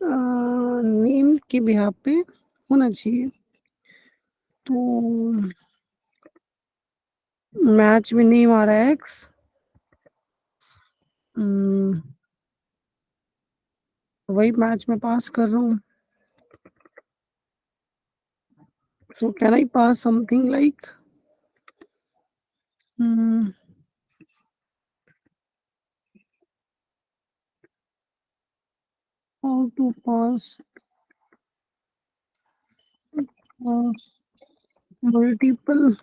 नेम के बिहाफ पे होना चाहिए। तो मैच में नेम आ रहा है एक्स, वही मैच में पास कर रहा हूँ। So can I pass something like, mm, how to pass multiple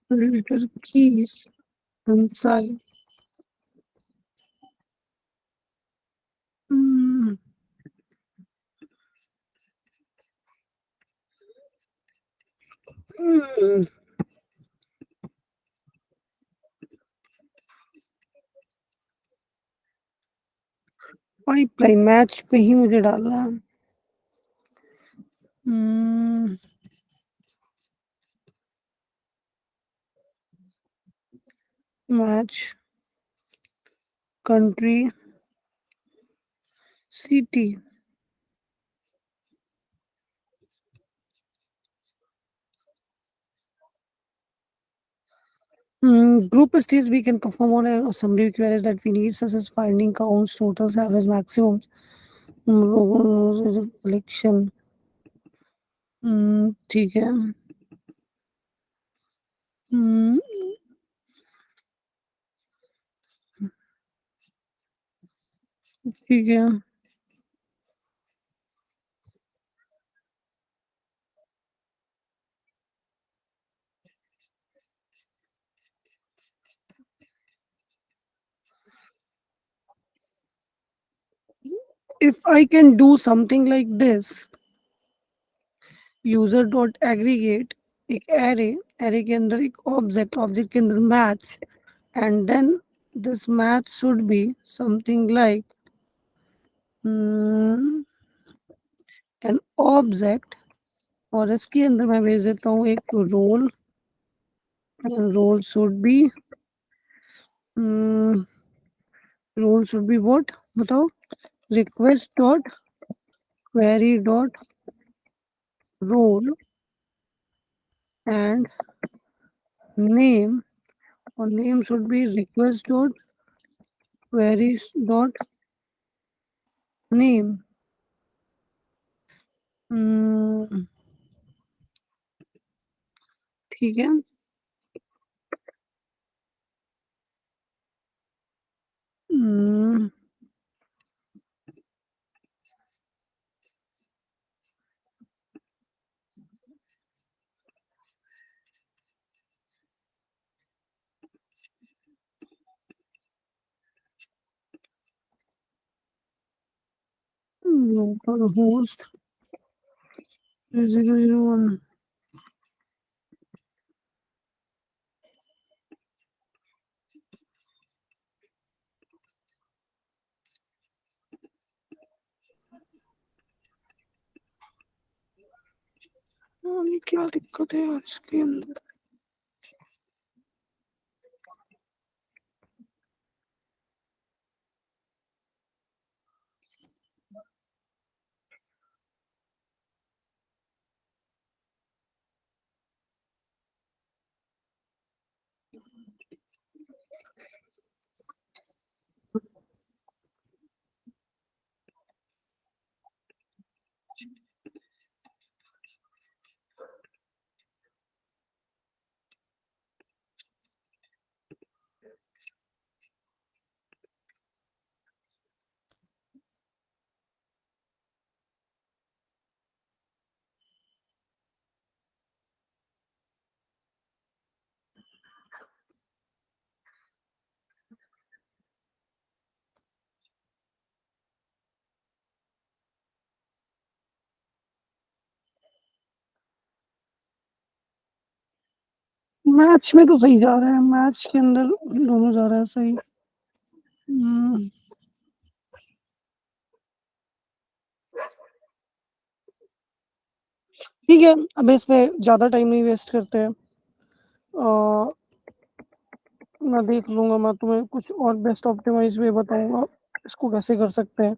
filter keys inside. Hmm. Hmm. Pipeline match पे ही मुझे डालना है। Hmm. Match country city. Group states we can perform on a summary queries that we need, such as finding counts, totals, average, maximums, collection. ठीक है। Hmm. ठीक है। If I can do something like this, user dot aggregate एक array, array के अंदर एक object, object के अंदर match, and then this match should be something like an object, और इसके अंदर मैं भेज देता हूँ एक role, role should be role should be what, बताओ, request dot query dot role and name, और name should be request dot query dot name. ठीक है। हम्म, local host 001। क्या दिक्कत है यार इसके अंदर। मैच में तो सही जा रहा है, मैच के अंदर दोनों जा रहा है सही। हम्म, ठीक है, अब इस पे ज्यादा टाइम नहीं वेस्ट करते हैं। मैं देख लूंगा, मैं तुम्हें कुछ और बेस्ट ऑप्टिमाइज वे बताऊंगा इसको कैसे कर सकते हैं।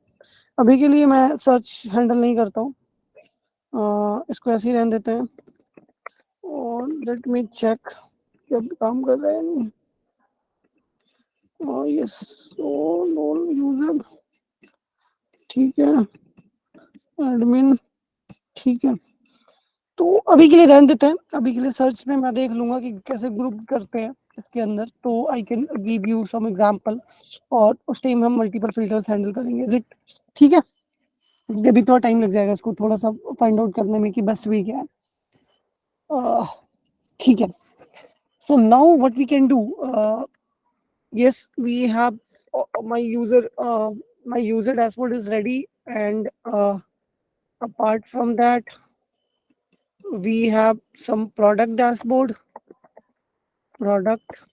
अभी के लिए मैं सर्च हैंडल नहीं करता हूँ, इसको ऐसे ही रहने देते हैं। और लेट मी चेक जब काम कर रहे हैं। यस, यूजर, ठीक है, एडमिन, ठीक है। तो अभी के लिए रहने देते हैं, अभी के लिए सर्च में मैं देख लूंगा कि कैसे ग्रुप करते हैं इसके अंदर, तो I can give you some example, और उस टाइम हम मल्टीपल फिल्टर्स हैंडल करेंगे। इज इट ठीक है? अभी थोड़ा टाइम लग जाएगा इसको थोड़ा सा फाइंड आउट करने में कि बेस्ट वे क्या है। ठीक है, So now what we can do, yes, we have my user dashboard is ready, and apart from that, we have some product dashboard, product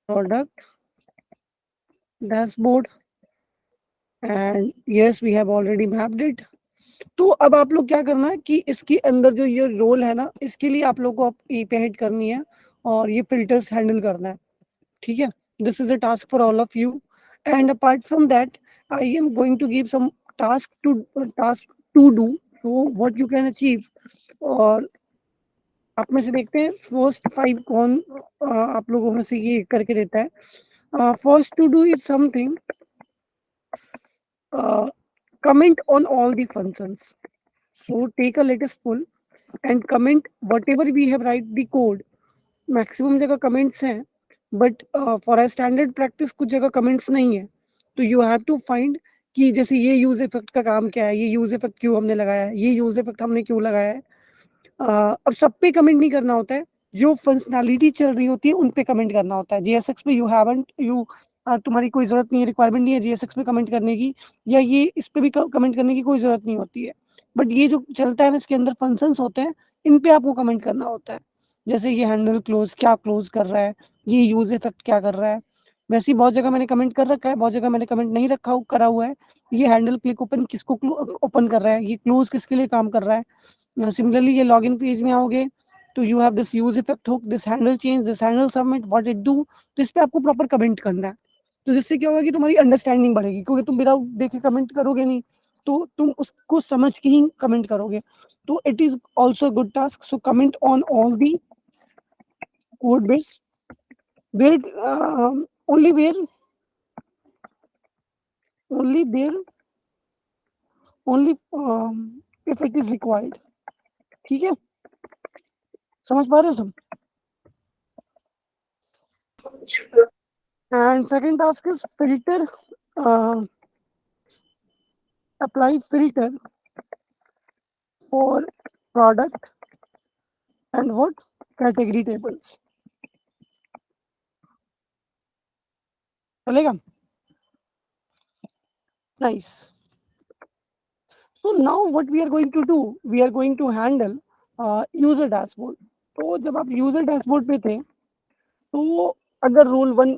product dashboard, and yes, we have already mapped it. तो अब आप लोग क्या करना है कि इसके अंदर जो ये रोल है ना, इसके लिए आप लोग को एपीआई हिट करनी है और ये फिल्टर्स हैंडल करना है, ठीक है. This is a task for all of you, and apart from that I am going to give some task to do, so what you can achieve. और आप में से देखते हैं फर्स्ट 5 कौन आप लोगों में से ये करके देता है. First to do is something, comment on all the functions. So take a latest pull and comment whatever we have write the code. Maximum जगह कमेंट्स हैं, but for a standard practice कुछ जगह कमेंट्स नहीं है. तो you have to find कि जैसे ये यूज इफेक्ट का काम क्या है, ये यूज इफेक्ट क्यों हमने लगाया है, ये यूज इफेक्ट हमने क्यों लगाया है. अब सब पे कमेंट नहीं करना होता है, जो फंक्शनैलिटी चल रही होती है उन पे कमेंट करना होता है. जीएसएक्स पे तुम्हारी कोई जरूरत नहीं है, रिक्वायरमेंट नहीं है जीएसएक्स पे कमेंट करने की, या ये इस पे भी कमेंट करने की कोई जरूरत नहीं होती है. बट ये जो चलता है ना, इसके अंदर फंक्शंस होते हैं, इन पे आपको कमेंट करना होता है. जैसे ये हैंडल क्लोज क्या क्लोज कर रहा है, ये यूज इफेक्ट क्या कर रहा है. वैसे ही बहुत जगह मैंने कमेंट कर रखा है, बहुत जगह मैंने कमेंट नहीं करा हुआ है. ये हैंडल क्लिक ओपन किसको ओपन कर रहा है, ये क्लोज किसके लिए काम कर रहा है. सिमिलरली ये लॉगिन पेज में आओगे तो you have this use effect hook, this handle change, this handle submit, what it do. तो इस पे आपको प्रॉपर कमेंट करना है. तो जिससे क्या होगा कि तुम्हारी अंडरस्टैंडिंग बढ़ेगी, क्योंकि तुम विदाउट देखे कमेंट करोगे नहीं, तो तुम उसको समझ के ही कमेंट करोगे. तो it is also good task. So comment on all the code base where only where only there only if it is required. ठीक है, समझ पा रहे हो तुम. And second task is filter, apply filter for product and what category tables. चलेगा. Nice. So now what we are going to do, we are going to handle user dashboard. तो जब आप user dashboard पे थे, तो अगर role 1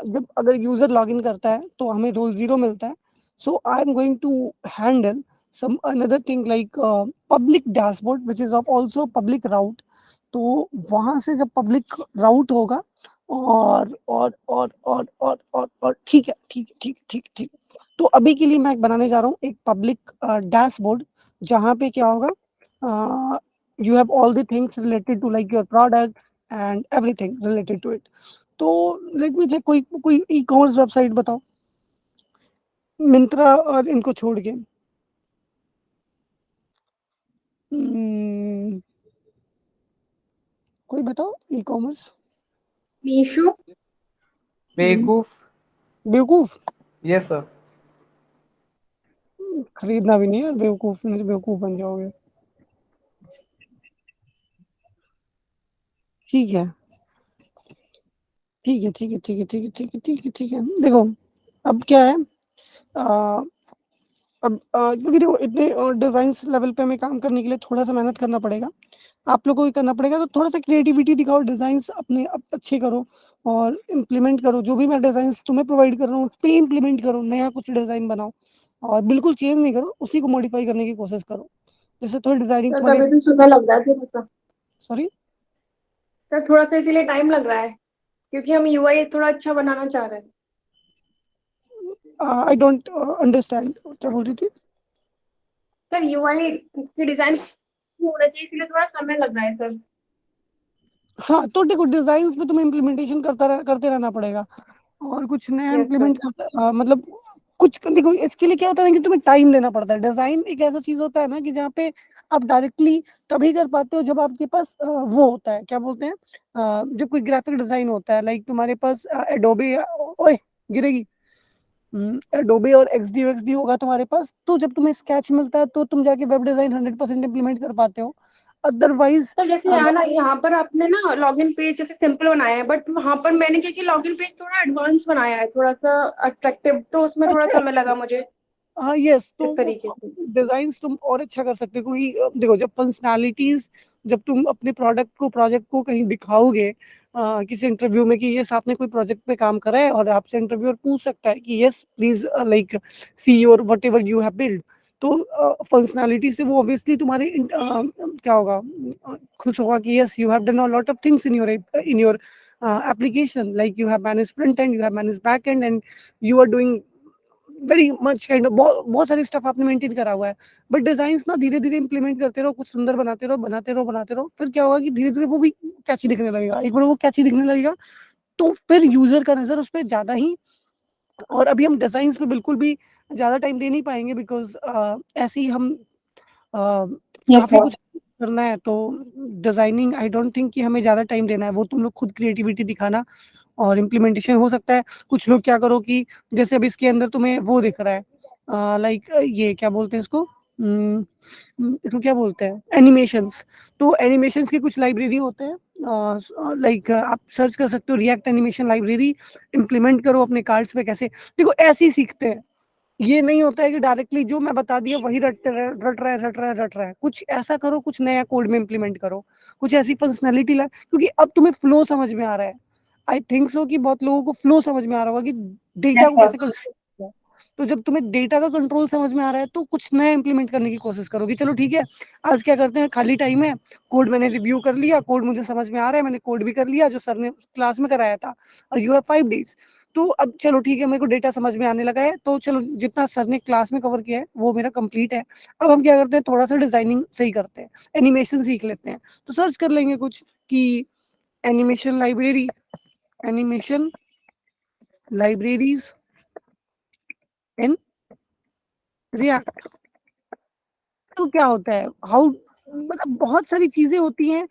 जब अगर यूजर लॉगिन करता है तो हमें रोल 0 मिलता है. So I am going to handle some another thing like public dashboard which is of also public route. तो वहां से जब पब्लिक राउट होगा और ठीक है, ठीक ठीक ठीक ठीक. तो अभी के लिए मैं बनाने जा रहा हूँ एक पब्लिक डैशबोर्ड, जहाँ पे क्या होगा, you have all the things related to like your products and everything related to it. तो लेट मी चेक, कोई ई कॉमर्स वेबसाइट बताओ, मिंत्रा और इनको छोड़ के. कोई बताओ ई कॉमर्स. मीशो। बेवकूफ। बेवकूफ. Yes sir. खरीदना भी नहीं है, बेवकूफ नहीं, बेवकूफ बन जाओगे. ठीक है ठीक है ठीक है ठीक है ठीक है ठीक है ठीक है ठीक है. देखो अब क्या है, अब क्योंकि देखो इतने डिजाइंस लेवल पे हमें काम करने के लिए थोड़ा सा मेहनत करना पड़ेगा, आप लोगों को भी करना पड़ेगा. तो थोड़ा सा क्रिएटिविटी दिखाओ, डिजाइन्स अपने अच्छे करो और इम्प्लीमेंट करो. जो भी मैं डिजाइन्स तुम्हें प्रोवाइड कर रहा हूँ उस पर इम्प्लीमेंट करो, नया कुछ डिजाइन बनाओ और बिल्कुल चेंज नहीं करो, उसी को मॉडिफाई करने की कोशिश करो. जैसे थोड़ी डिजाइनिंग सर तुम्हारी. तभी तो समय लग रहा है थोड़ा सा। सॉरी सर थोड़ा सा इसीलिए टाइम लग रहा है, क्योंकि हम यूआई थोड़ा अच्छा बनाना चाह रहे हैं। आई डोंट अंडरस्टैंड, क्या बोल रही थी. सर यूआई की डिजाइन होना चाहिए, इसीलिए थोड़ा समय लग रहा है सर। हाँ तो देखो डिजाइन्स पे तुम्हें इम्प्लीमेंटेशन करते रहना पड़ेगा और कुछ नया Yes, इम्प्लीमेंट मतलब कुछ देखो, इसके लिए क्या होता है ना कि तुम्हें टाइम देना पड़ता है. डिजाइन एक ऐसा चीज होता है ना कि जहाँ पे आप डायरेक्टली तभी कर पाते हो जब आपके पास वो होता है, क्या बोलते हैं, जब कोई ग्राफिक डिजाइन होता है, लाइक तुम्हारे पास एडोबे, ओए गिरेगी, एडोबे और एक्सडी होगा तुम्हारे पास. तो जब तुम्हें स्केच मिलता है तो तुम जाके वेब डिजाइन 100% इम्प्लीमेंट कर पाते हो. अदरवाइज तो जैसे यहाँ पर आपने ना लॉगिन पेज जैसे सिंपल बनाया है, बट वहां पर मैंने क्या किया, लॉगिन पेज थोड़ा एडवांस बनाया है, थोड़ा सा अट्रैक्टिव, तो उसमें थोड़ा अच्छा, समय लगा मुझे हाँ यस, तो इस तरीके से। डिजाइन्स तुम और अच्छा कर सकते हो, क्योंकि देखो जब फंक्शनैलिटीज, जब तुम अपने प्रोजेक्ट को कहीं दिखाओगे किसी इंटरव्यू में कि यस आपने कोई प्रोजेक्ट पे काम करा है, और आपसे इंटरव्यूअर पूछ सकता है कि yes please like see your what ever you have build, तो फंक्शनैलिटी से वो ऑब्वियसली तुम्हारे क्या होगा, खुश होगा कि yes you have done a lot of things in your application, like you have managed front end, you have managed back end, and you are doing very much kind of बहुत सारी stuff आपने maintain करा हुआ है। But design ना धीरे धीरे implement करते रहो, कुछ सुंदर बनाते रहो, फिर क्या होगा कि धीरे धीरे वो भी कैची दिखने लगेगा। एक बार वो कैची दिखने लगेगा तो फिर यूजर का नजर उस पर ज्यादा ही, और अभी हम डिजाइन पे बिल्कुल भी ज्यादा टाइम दे नहीं पाएंगे, बिकॉज ऐसे ही हम यस काफी सर। कुछ करना है, तो डिजाइनिंग आई डोंट थिंक कि हमें ज्यादा टाइम देना है, वो तुम लोग खुद क्रिएटिविटी दिखाना, और इम्प्लीमेंटेशन हो सकता है। कुछ लोग क्या करो कि जैसे अब इसके अंदर तुम्हें वो दिख रहा है लाइक ये क्या बोलते हैं इसको, इसको क्या बोलते हैं, एनिमेशंस, तो एनिमेशंस के कुछ लाइब्रेरी होते हैं, लाइक आप सर्च कर सकते हो रिएक्ट एनिमेशन लाइब्रेरी, इम्प्लीमेंट करो अपने कार्ड्स पे। कैसे देखो ऐसे ही सीखते हैं, ये नहीं होता है कि डायरेक्टली जो मैं बता दिया वही रट रहा है, कुछ ऐसा करो, कुछ नया कोड में इम्प्लीमेंट करो, कुछ ऐसी फंक्शनैलिटी ला, क्योंकि अब तुम्हें फ्लो समझ में आ रहा है। आई थिंक सो कि बहुत लोगों को फ्लो समझ में आ रहा होगा कि डेटा यस को सर। कैसे कंट्रोल करना है। तो जब तुम्हें डेटा का कंट्रोल समझ में आ रहा है तो कुछ नया इंप्लीमेंट करने की कोशिश करोगे। चलो ठीक है, आज क्या करते हैं, खाली टाइम है, कोड मैंने रिव्यू कर लिया, कोड मुझे समझ में आ रहा है, मैंने कोड भी कर लिया जो सर ने क्लास में कराया था, और यू हैव 5 days, तो अब चलो ठीक है, मेरे को डेटा समझ में आने लगा है, तो चलो जितना सर ने क्लास में कवर किया है वो मेरा कंप्लीट है। अब हम क्या करते हैं, थोड़ा सा डिजाइनिंग सही करते हैं, एनिमेशन सीख लेते हैं, तो सर्च कर लेंगे कुछ कि animation library, animation libraries in React, तो क्या होता है, हाउ, मतलब बहुत सारी चीजें होती हैं।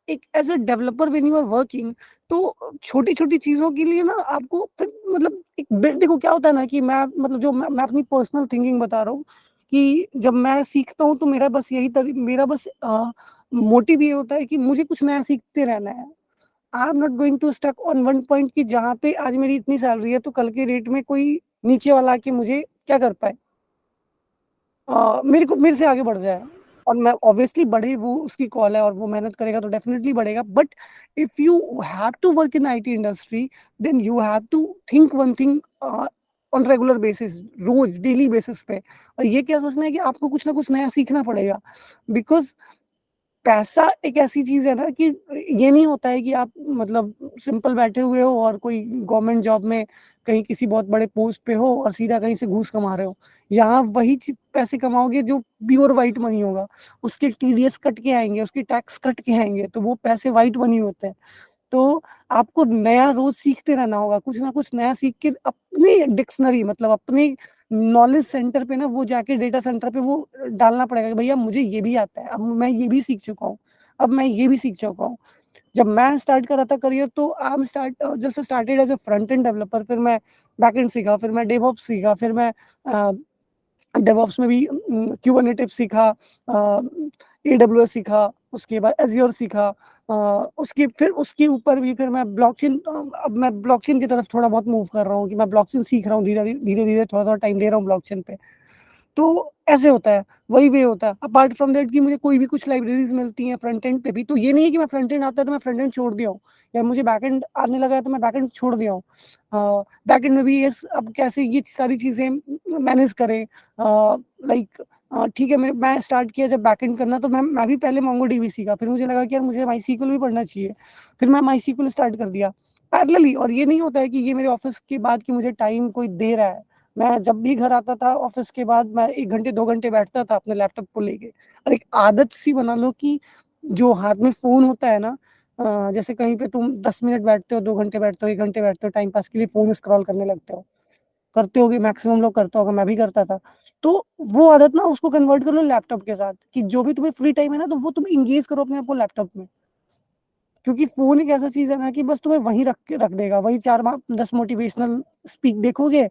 एक as a developer when you are working, तो छोटी छोटी चीजों के लिए ना आपको फिर मतलब देखो क्या होता है ना कि मतलब जो मैं अपनी पर्सनल थिंकिंग बता रहा हूँ, कि जब मैं सीखता हूँ तो मेरा बस मेरा बस मोटिव ये होता है कि मुझे कुछ नया सीखते रहना है। I am not going to stuck on one point कि जहाँ पे आज मेरी इतनी सैलरी है तो कल के रेट में कोई नीचे वाला आके मुझे क्या कर पाए, मेरे से आगे बढ़ जाए, और मैं ऑब्वियसली बढ़े, वो उसकी कॉल है, और वो मेहनत करेगा तो डेफिनेटली बढ़ेगा। But if you have to work in IT industry, then you have to think one thing on regular basis, रोज डेली बेसिस पे, और ये क्या सोचना है कि आपको कुछ ना कुछ नया सीखना पड़ेगा। बिकॉज पैसा एक ऐसी चीज है ना कि ये नहीं होता है कि आप मतलब सिंपल बैठे हुए हो और कोई गवर्नमेंट जॉब में कहीं किसी बहुत बड़े पोस्ट पे हो और सीधा कहीं से घूस कमा रहे हो। यहाँ वही पैसे कमाओगे जो प्योर वाइट मनी होगा, उसके टीडीएस कट के आएंगे, उसके टैक्स कट के आएंगे, तो वो पैसे वाइट मनी होते हैं। तो आपको नया रोज सीखते रहना होगा, कुछ ना कुछ नया सीख के अपनी डिक्शनरी, मतलब अपने नॉलेज सेंटर पे ना, वो जाके डेटा सेंटर पे वो डालना पड़ेगा कि भैया मुझे ये भी आता है, अब मैं ये भी सीख चुका हूँ, अब मैं ये भी सीख चुका हूँ। जब मैं स्टार्ट करा था करियर तो I am just started as a front end developer, फिर मैं बैकएंड सीखा, फिर मैं डेवऑप्स सीखा, फिर मैं डेवऑप्स में भी क्यूबरनेटिव सीखा, एडब्ल्यूएस सीखा, उसके बाद एज़्योर सीखा, उसके फिर उसके ऊपर भी फिर मैं ब्लॉकचेन, अब मैं ब्लॉकचेन की तरफ थोड़ा बहुत मूव कर रहा हूँ कि मैं ब्लॉकचेन सीख रहा हूँ, धीरे धीरे थोड़ा थोड़ा टाइम दे रहा हूँ ब्लॉकचेन पे। तो ऐसे होता है, वही वे होता है। अपार्ट फ्रॉम दैट कि मुझे कोई भी कुछ लाइब्रेरीज मिलती हैं फ्रंट एंड पे भी, तो ये नहीं है कि मैं फ्रंट एंड आता है तो मैं फ्रंट एंड छोड़ दिया हूँ, या मुझे बैक एंड आने लगा है तो मैं बैक एंड छोड़ दिया हूँ। बैक एंड में भी ये अब कैसे ये सारी चीजें मैनेज करें, लाइक ठीक है, मैं स्टार्ट किया जब बैक एंड करना, तो मैं भी पहले मोंगोडीबी सीखा, फिर मुझे लगा कि यार मुझे माई सीक्वल भी पढ़ना चाहिए, फिर मैं माई सीक्वल स्टार्ट कर दिया पैरेलली। और ये नहीं होता है कि ये मेरे ऑफिस के बाद कि मुझे टाइम कोई दे रहा है, मैं जब भी घर आता था ऑफिस के बाद मैं 1 घंटे 2 घंटे बैठता था अपने लैपटॉप को लेके। और एक आदत सी बना लो कि जो हाथ में फोन होता है ना, जैसे कहीं पे तुम 10 मिनट बैठते हो, 2 घंटे बैठते हो, 1 घंटे बैठते हो, टाइम पास के लिए फोन स्क्रॉल करने लगते हो, करते होगे मैक्सिमम लोग, करता होगा, मैं भी करता था। तो वो आदत ना उसको कन्वर्ट कर लो लैपटॉप के साथ, कि जो भी तुम्हें फ्री टाइम है ना तो वो तुम इंगेज करो अपने आप को लैपटॉप में, क्योंकि फोन एक ऐसा चीज है ना कि बस तुम्हें वहीं रख देगा, वही 4 10 मोटिवेशनल स्पीक देखोगे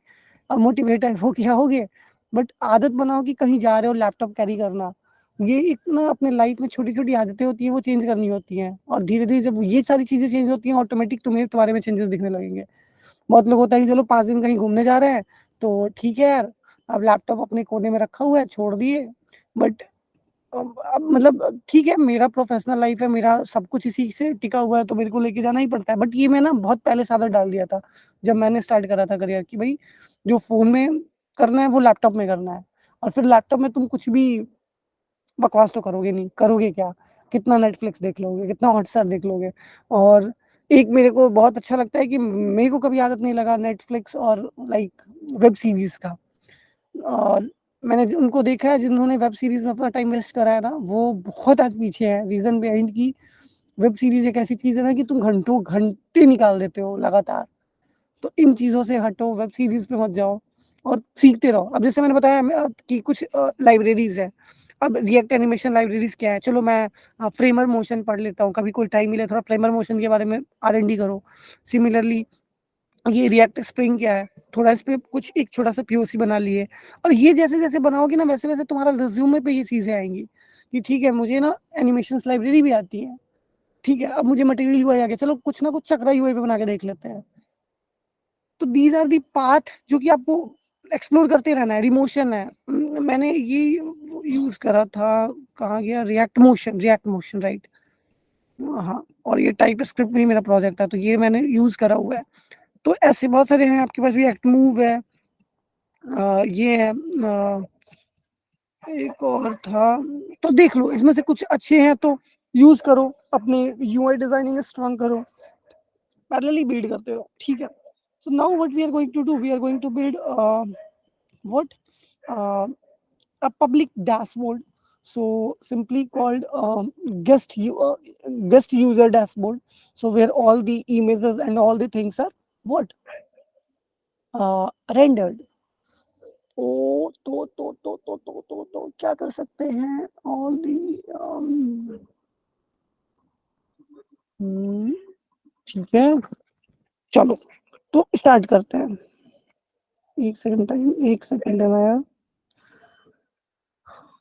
और मोटिवेट हो गया होगे। बट आदत बनाओ कि कहीं जा रहे हो लैपटॉप कैरी करना, ये एक ना अपने लाइफ में छोटी-छोटी आदतें होती हैं, वो चेंज करनी होती हैं और धीरे-धीरे जब ये सारी चीज़ें चेंज होती हैं, ऑटोमेटिक तुम्हारे में चेंजेस दिखने लगेंगे। बहुत लोग होता है कि चलो 5 दिन कहीं घूमने जा रहे हैं, तो ठीक है यार, अब लैपटॉप अपने कोने में रखा हुआ है, छोड़ दिए। बट अब मतलब ठीक है, मेरा प्रोफ़ेशनल लाइफ़ है, मेरा सब कुछ इसी से टिका हुआ है, तो मेरे को लेके जाना ही पड़ता है। बट ये मैं ना बहुत पहले से आदत डाल दिया था, जब मैंने स्टार्ट करा था करियर कि भई, जो फ़ोन में करना है, वो लैपटॉप में करना है और फिर लैपटॉप में तुम कुछ भी बकवास तो करोगे नहीं, करोगे क्या? कितना नेटफ्लिक्स देख लोगे, कितना हॉटस्टार देख लोगे और एक मेरे को बहुत अच्छा लगता है कि मेरे को कभी आदत नहीं लगा नेटफ्लिक्स और लाइक वेब सीरीज़ का और मैंने ज उनको देखा है जिन्होंने वेब सीरीज़ में अपना टाइम वेस्ट करा है ना, वो बहुत आज पीछे हैं। रीज़न बिहाइंड कि वेब सीरीज़ एक ऐसी चीज़ है ना कि तुम घंटों घंटे निकाल देते हो लगातार। तो इन चीज़ों से हटो, वेब सीरीज़ पे मत जाओ और सीखते रहो। अब जैसे मैंने बताया कि कुछ लाइब्रेरीज़ हैं। अब रिएक्ट एनिमेशन लाइब्रेरीज़ क्या है? चलो मैं फ्रेमर मोशन पढ़ लेता हूँ, कभी कोई टाइम मिले थोड़ा फ्रेमर मोशन के बारे में आर-एन-डी करो। सिमिलरली ये रिएक्ट स्प्रिंग क्या है? थोड़ा इस पे कुछ एक छोटा-सा पीओसी बना लिए और ये जैसे-जैसे बनाओगे ना वैसे-वैसे तुम्हारा रिज़्यूमे पे ये चीज़ें आएँगी, कि ठीक है मुझे ना एनिमेशंस लाइब्रेरी भी आती है। ठीक है, अब मुझे मटेरियल यूआई आ गया, चलो कुछ ना कुछ चकरा यूआई पे बना के देख लेते हैं। तो दीज़ आर द पाथ जो कि आपको एक्सप्लोर करते रहना है, रिमोशन है। मैंने ये यूज़ करा था, कहाँ गया? React motion right. हाँ, और ये टाइपस्क्रिप्ट में ही मेरा प्रोजेक्ट है, तो ये मैंने यूज़ करा हुआ है। तो ऐसे बहुत सारे हैं, आपके पास भी एक्टमूव है। ये है एक और था, तो देख लो इसमें से कुछ अच्छे हैं तो यूज़ करो, अपने यूआई डिज़ाइनिंग स्ट्रॉन्ग करो, पैरेलली बिल्ड करते रहो, ठीक है? So now what we are going to do, we are going to build what uh, a public dashboard, so simply called guest user dashboard, so where all the images and all the things are what rendered। तो क्या कर सकते हैं all the ठीक है, चलो तो start करते हैं। एक सेकंड टाइम, एक सेकंड है ना यार।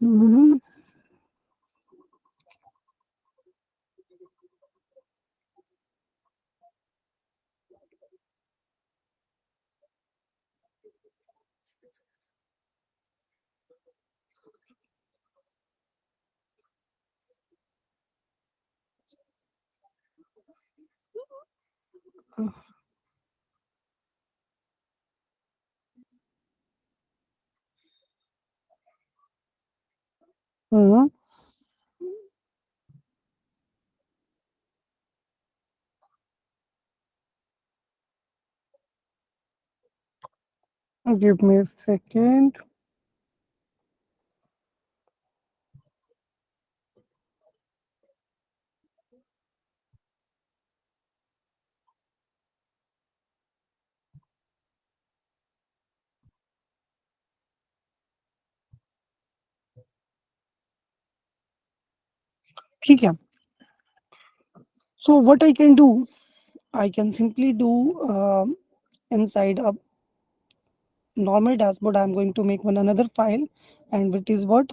हम्म, हम्म, give me a second। ठीक है, so what I can do, I can simply do inside a normal dashboard, I'm going to make one another file and it is what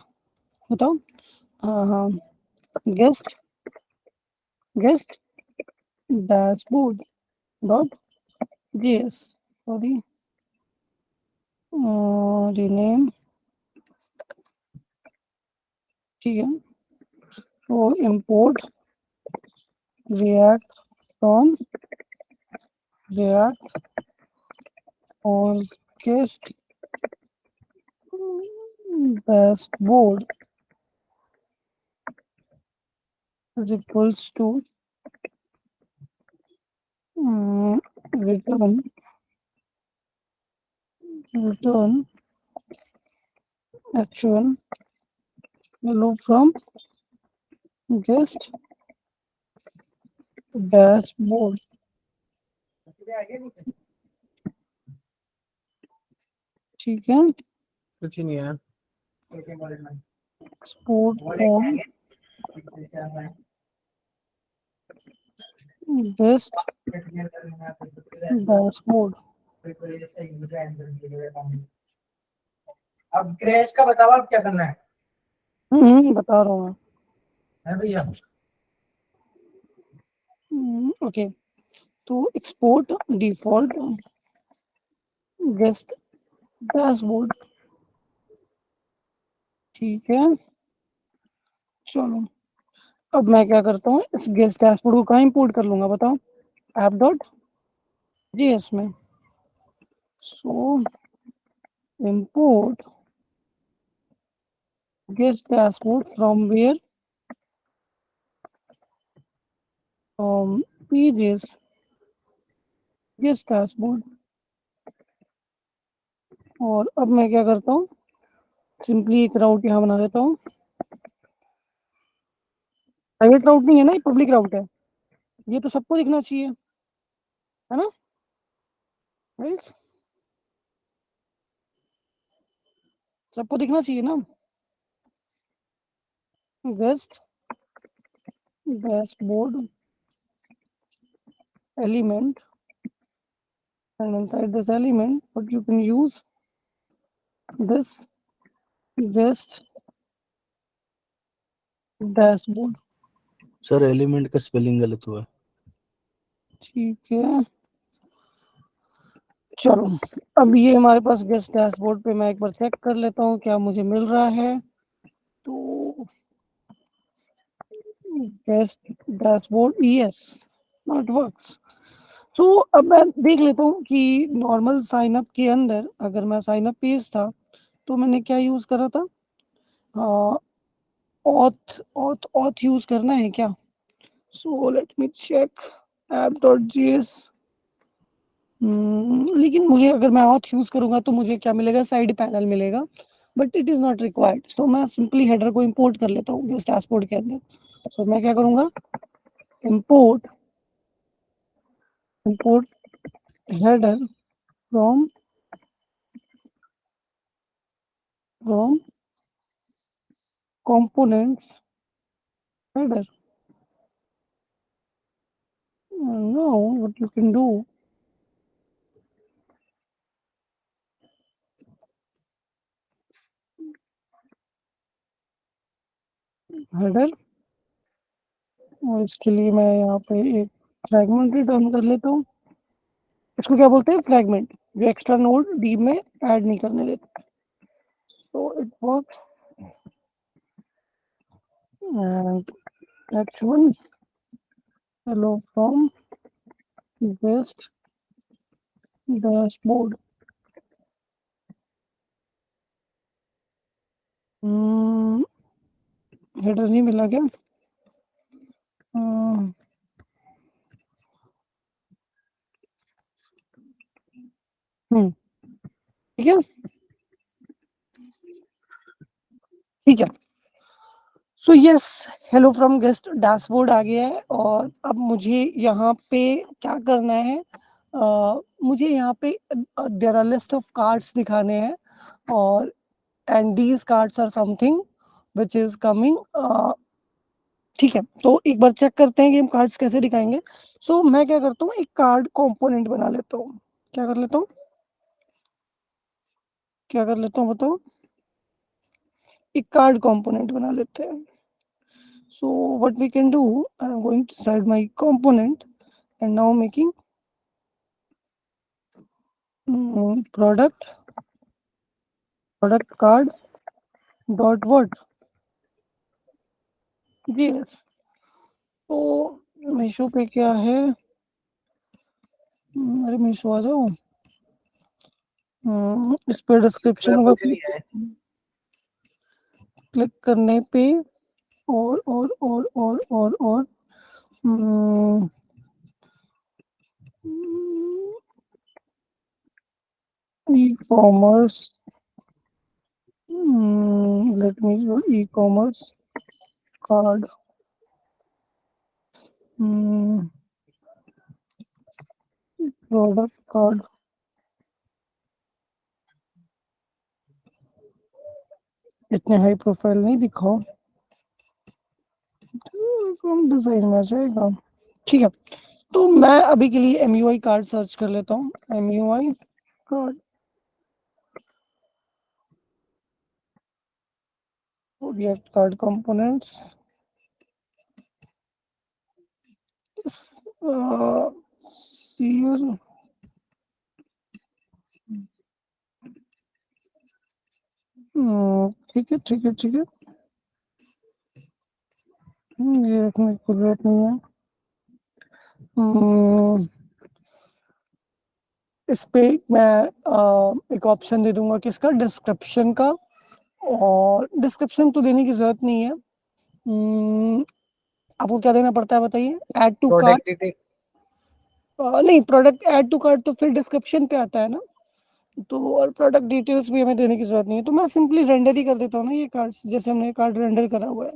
बताओ uh, guest guest dashboard dot js, sorry, rename, ठीक है, so import react from react on guest dashboard is equals to return h1 loop from guest dashboard, ठीक है, कुछ नहीं है। export from guest dashboard। अब crash का बताओ, अब क्या करना है? बता रहा हूँ मैं। ओके, तो एक्सपोर्ट डिफॉल्ट गेस्ट डैशबोर्ड, ठीक है। चलो, अब मैं क्या करता हूँ, इस गेस्ट डैशबोर्ड को कहाँ इंपोर्ट कर लूंगा बताओ? ऐप डॉट जेएस में। So import guest dashboard from where, from pages guest dashboard. और अब मैं क्या करता हूँ, सिंपली एक राउट यहाँ बना देता हूँ। प्राइवेट राउट नहीं है ना, ये पब्लिक राउट है, ये तो सबको दिखना चाहिए, है ना गाइस? सबको दिखना चाहिए ना। Guest dashboard element, and inside this element what you can use this guest dashboard, sir element का स्पेलिंग गलत हुआ है। ठीक है। चलो, अब ये हमारे पास गेस्ट डैशबोर्ड पे मैं एक बार चेक कर लेता हूँ क्या मुझे मिल रहा है। तो guest dashboard yes, not works. तो अब मैं देख लेता हूँ कि नॉर्मल साइन अप के अंदर अगर मैं साइन अप पेज था तो मैंने क्या यूज करा था, ऑथ ऑथ ऑथ यूज करना है क्या? So let me check app.js। लेकिन मुझे अगर मैं ऑथ यूज करूंगा तो मुझे क्या मिलेगा, साइड पैनल मिलेगा, but it is not required. तो मैं सिंपली हेडर को इंपोर्ट कर लेता हूँ इस डैशबोर्ड के अंदर। सो मैं क्या करूंगा, import import header from from components header। Now what you can do, header, और इसके लिए मैं यहाँ पे एक फ्रैगमेंट रिटर्न कर लेता हूँ। इसको क्या बोलते हैं, फ्रैगमेंट, जो एक्स्ट्रा नोड डी में ऐड नहीं करने देते। So it works and actual hello from guest dashboard. Header नहीं मिला क्या? ठीक है, ठीक है। So yes, hello from guest dashboard आ गया है। और अब मुझे यहाँ पे क्या करना है, मुझे यहाँ पे there are list of cards दिखाने हैं, और and these cards are something which is coming. ठीक है, तो एक बार चेक करते हैं कि हम कार्ड्स कैसे दिखाएंगे। सो मैं क्या करता हूँ, एक कार्ड कंपोनेंट बना लेता हूँ। क्या कर लेता हूँ, क्या कर लेता हूँ बताओ? एक कार्ड कंपोनेंट बना लेते हैं। So what we can do, I'm going to slide my component and now making product card dot what js। तो मीशो पे क्या है, अरे मीशो आ जाओ। इस पर डिस्क्रिप्शन होगा, क्लिक करने पे और e-commerce, let me do e-commerce card, product card। इतने हाई प्रोफाइल नहीं दिखाओ, कम डिजाइन में आ जाएगा। ठीक है, तो मैं अभी के लिए MUI कार्ड सर्च कर लेता हूँ। MUI card, React card components. Yes, here. ठीक है ठीक है ठीक है, ये रखने की जरूरत नहीं है। इस पे मैं एक ऑप्शन दे दूंगा किसका, डिस्क्रिप्शन का, और डिस्क्रिप्शन तो देने की जरूरत नहीं है। आपको क्या देना पड़ता है बताइए, add to cart. Product detail. नहीं, प्रोडक्ट ऐड टू कार्ट तो फिर डिस्क्रिप्शन पे आता है ना, तो और प्रोडक्ट डिटेल्स भी हमें देने की जरूरत नहीं है, तो मैं सिंपली रेंडर ही कर देता हूँ ना ये कार्ड, जैसे हमने कार्ड रेंडर करा हुआ है।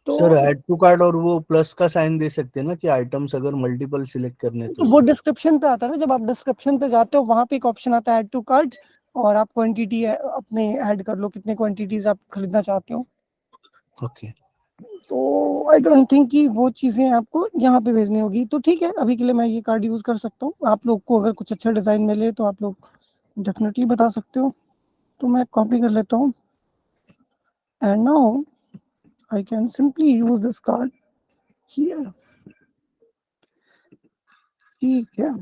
तो सर ऐड टू कार्ट और वो प्लस का साइन दे सकते हैं ना कि आइटम्स अगर मल्टीपल सिलेक्ट करने तो वो डिस्क्रिप्शन पे आता है ना, जब आप डिस्क्रिप्शन पे जाते हो वहां पे एक ऑप्शन आता है ऐड टू कार्ट, और आप क्वांटिटी अपने ऐड कर लो, कितने क्वांटिटीज आप खरीदना चाहते हो। ओके। तो आई डोंट थिंक कि वो चीजें आपको यहाँ पे भेजनी होगी, तो ठीक है, अभी के लिए मैं ये कार्ड यूज कर सकता हूँ। आप लोग को अगर कुछ अच्छा डिजाइन मिले तो आप लोग डेफिनेटली बता सकते हो। तो मैं कॉपी कर लेता हूँ, and now I can simply use this card here. ठीक है,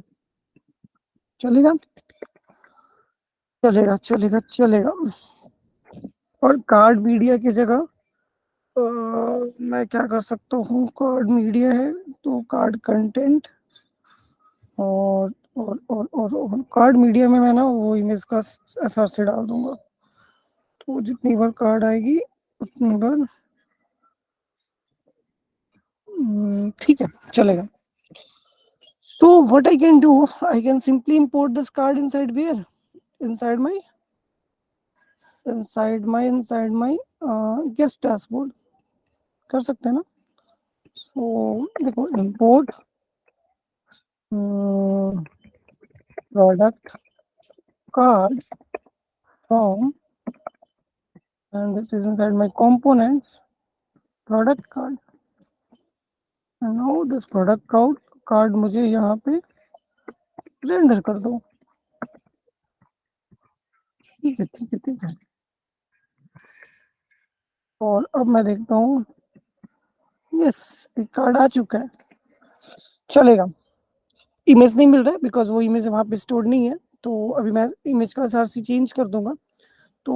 चलेगा चलेगा चलेगा चलेगा। और कार्ड मीडिया की जगह मैं क्या कर सकता हूँ, कार्ड मीडिया है तो कार्ड कंटेंट, और कार्ड मीडिया में मैं ना वो इमेज का एसआर से डाल दूंगा, तो जितनी बार कार्ड आएगी उतनी बार ठीक है, चलेगा। So what I can do, I can simply import this card inside where, inside my guest dashboard कर सकते हैं ना। So देखो, import product card from, and this is inside my components product card, and now this product card मुझे यहाँ पे render कर दो। ठीक है ठीक है ठीक है, और अब मैं देखता हूँ, यस एक कार्ड आ चुका है, चलेगा। इमेज नहीं मिल रहा है बिकॉज वो इमेज वहाँ पे स्टोर नहीं है, तो अभी मैं इमेज का एसआरसी चेंज कर दूंगा तो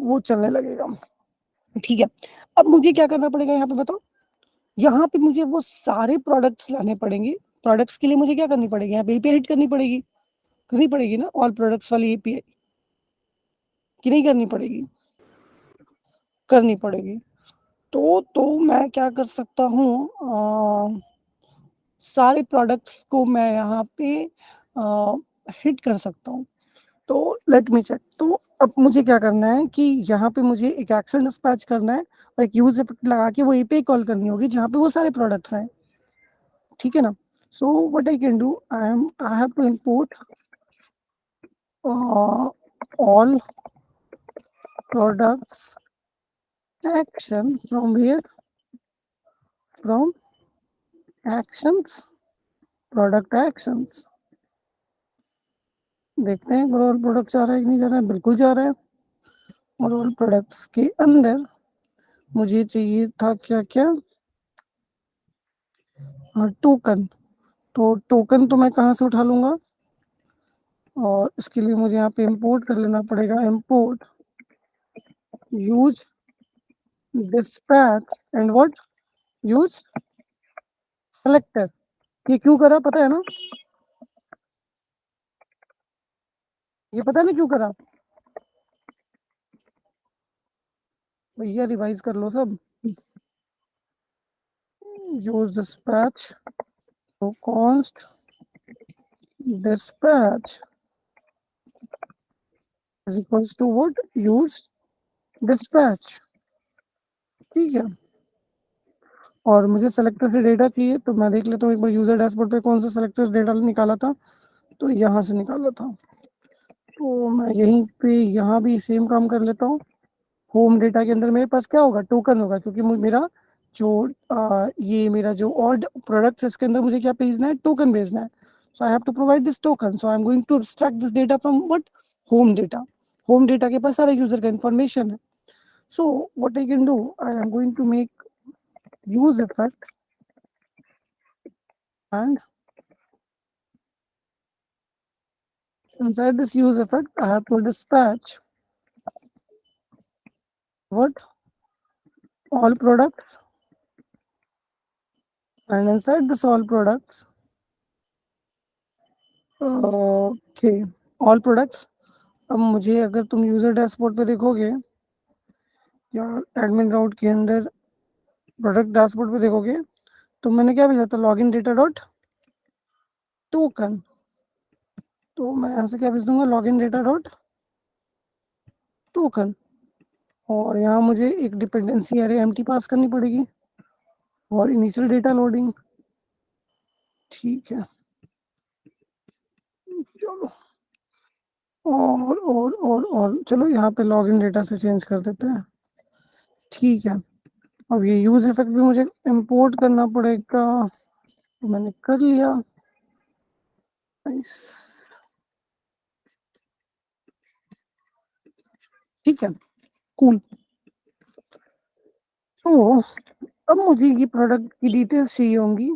वो चलने लगेगा। ठीक है, अब मुझे क्या करना पड़ेगा यहाँ पे बताओ, यहाँ पे मुझे वो सारे प्रोडक्ट्स लाने पड़ेंगे। प्रोडक्ट्स के लिए मुझे क्या करनी पड़ेगी, यहाँ पे एपीआई हिट करनी पड़ेगी ना, ऑल प्रोडक्ट्स वाली एपीआई, कि नहीं करनी पड़ेगी? करनी पड़ेगी। तो मैं क्या कर सकता हूँ, सारे प्रोडक्ट्स को मैं यहाँ पे हिट कर सकता हूँ। तो लेट मी चेक, तो अब मुझे क्या करना है कि यहाँ पे मुझे एक एक्शन डिस्पैच करना है और एक यूज इफेक्ट लगा के वो एपीआई कॉल करनी होगी जहाँ पे वो सारे प्रोडक्ट्स हैं। ठीक है ना। So what I can do, I have to import all products action from where, from actions, product actions. देखते हैं ऑल प्रोडक्ट्स जा रहा है कि नहीं जा रहा है, बिल्कुल जा रहा है। और ऑल प्रोडक्ट्स के अंदर मुझे चाहिए था क्या क्या, टोकन। तो टोकन तो मैं कहाँ से उठा लूंगा, और इसके लिए मुझे यहाँ पे इंपोर्ट कर लेना पड़ेगा, import use dispatch and what, use selector. ये क्यों करा पता है ना, ये पता है ना क्यों करा, भैया रिवाइज कर लो सब। यूज डिस्पैच, तो const dispatch is equals to what, use dispatch. ठीक है, और मुझे सेलेक्टर से डेटा चाहिए, तो मैं देख लेता हूँ एक बार यूजर डैशबोर्ड पे कौन सा सेलेक्टर डेटा निकाला था, तो यहाँ से निकाला था। तो मैं यहीं पे यहाँ भी सेम काम कर लेता हूँ। होम डेटा के अंदर मेरे पास क्या होगा, टोकन होगा, क्योंकि मेरा जो ये मेरा जो और प्रोडक्ट्स है इसके अंदर मुझे क्या भेजना है, टोकन भेजना है। So I have to provide this token, so I am going to extract this data from what, home data. Home data के पास सारे यूजर का इंफॉर्मेशन है। So what I can do, I am going to make use effect, and inside this use effect I have to dispatch what all products, and inside this all products, okay, all products. अब मुझे अगर तुम user dashboard पे देखोगे या admin राउट के अंदर product dashboard पे देखोगे तो मैंने क्या भेजा था, लॉगिन डेटा डॉट टोकन। तो मैं यहाँ से क्या भेज दूंगा, लॉगिन डेटा डॉट टोकन, और यहाँ मुझे एक डिपेंडेंसी एरे एम्प्टी पास करनी पड़ेगी और इनिशियल डेटा लोडिंग। ठीक है, चलो, और चलो यहाँ पे लॉगिन डेटा से चेंज कर देते हैं। ठीक है, अब ये यूज इफेक्ट भी मुझे इंपोर्ट करना पड़ेगा, तो मैंने कर लिया। नाइस, ठीक है, कूल। तो अब मुझे ये प्रोडक्ट की डिटेल्स चाहिए होंगी,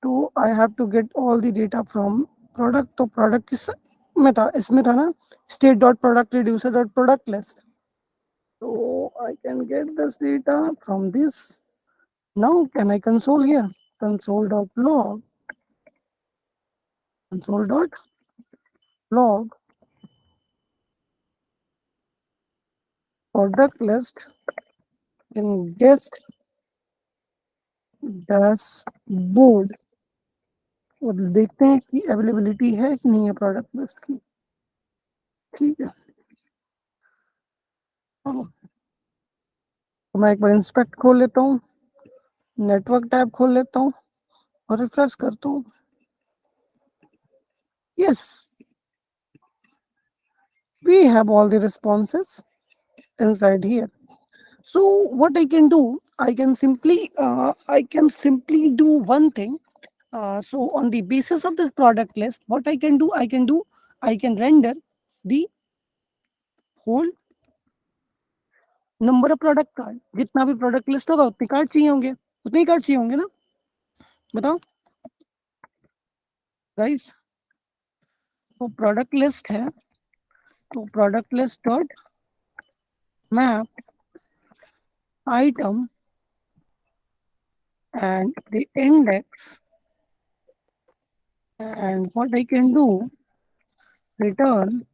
तो I have to get all the data from product. तो प्रोडक्ट किस में था, इसमें था ना, state dot product reducer dot product list. तो I can get this data from this. Now can I console here, console dot log, console dot log product list in guest dashboard, और देखते हैं कि अवेलेबिलिटी है कि नहीं है product list की। ठीक है, तो मैं एक बार इंस्पेक्ट खोल लेता हूँ, नेटवर्क टैब खोल लेता हूँ और रिफ्रेश करता हूँ। Yes, we have all the responses inside here. So what I can do, I can simply do one thing. So on the basis of this product list, what I can do, I can render the whole number of product card। जितना भी product list होगा उतने card चाहिए होंगे, उतने ही card चाहिए होंगे ना, बताओ गाइस। तो प्रोडक्ट लिस्ट है, तो product list dot map item and the index, and what I can do, return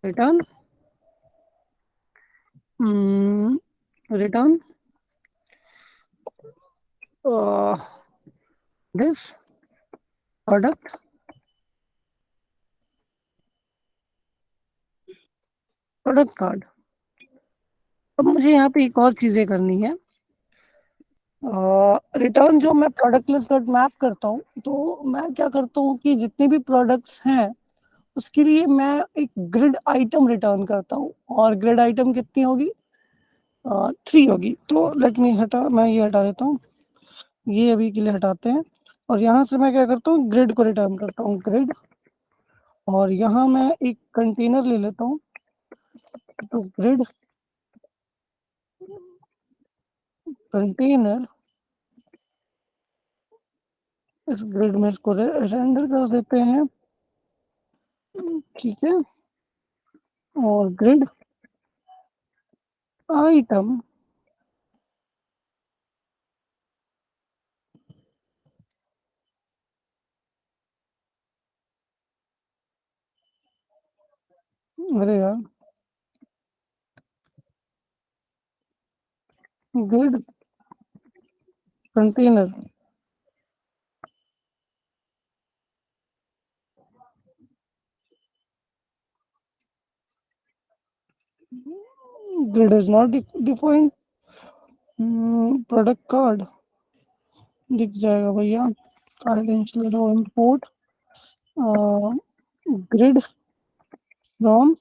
return this product card. अब मुझे यहाँ पे एक और चीजें करनी है। रिटर्न जो मैं प्रोडक्ट लिस्ट डॉट मैप करता हूँ, तो मैं क्या करता हूँ कि जितने भी प्रोडक्ट्स हैं उसके लिए मैं एक ग्रिड आइटम रिटर्न करता हूँ, और ग्रिड आइटम कितनी होगी, 3 होगी। तो मैं ये हटा देता हूँ, ये अभी के लिए हटाते हैं, और यहाँ से मैं क्या करता हूँ, ग्रिड को रिटर्न करता हूँ, ग्रिड, और यहाँ मैं एक कंटेनर ले लेता हूँ, तो ग्रिड कंटेनर, इस ग्रिड में इसको रेंडर कर देते हैं। ठीक है, और ग्रिड आइटम अरे यार, grid container, grid is not defined। Product card दिख जाएगा भैया, card import grid from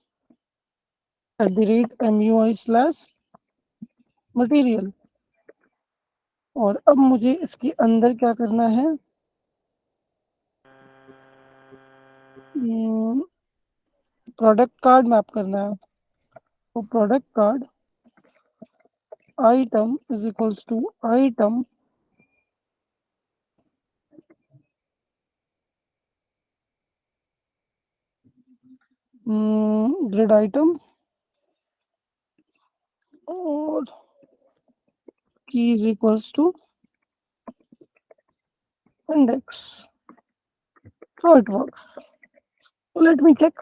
@MUI/material। और अब मुझे इसके अंदर क्या करना है, प्रोडक्ट कार्ड मैप करना है। So product card item is equals to item grid item or key is equals to index. So it works. So let me check.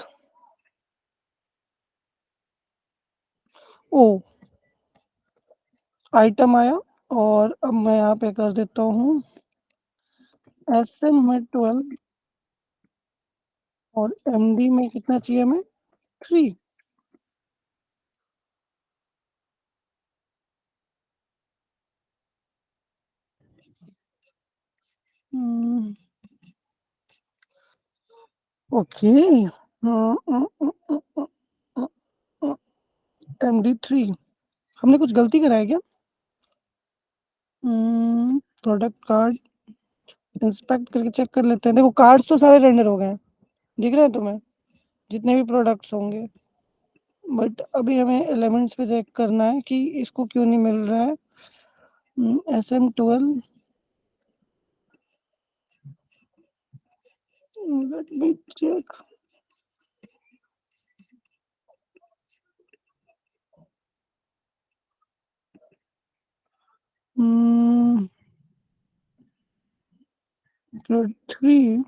O item आया और अब मैं यहाँ पे कर देता हूँ SM में 12 और MD में कितना चाहिए हमें 3. ओके MD3 हमने कुछ गलती करा है क्या? प्रोडक्ट कार्ड इंस्पेक्ट करके चेक कर लेते हैं. देखो कार्ड्स तो सारे रेंडर हो गए हैं, दिख रहे हैं तुम्हें जितने भी प्रोडक्ट्स होंगे, बट अभी हमें एलिमेंट्स पे चेक करना है कि इसको क्यों नहीं मिल रहा है. SM12 let me check. Grid 3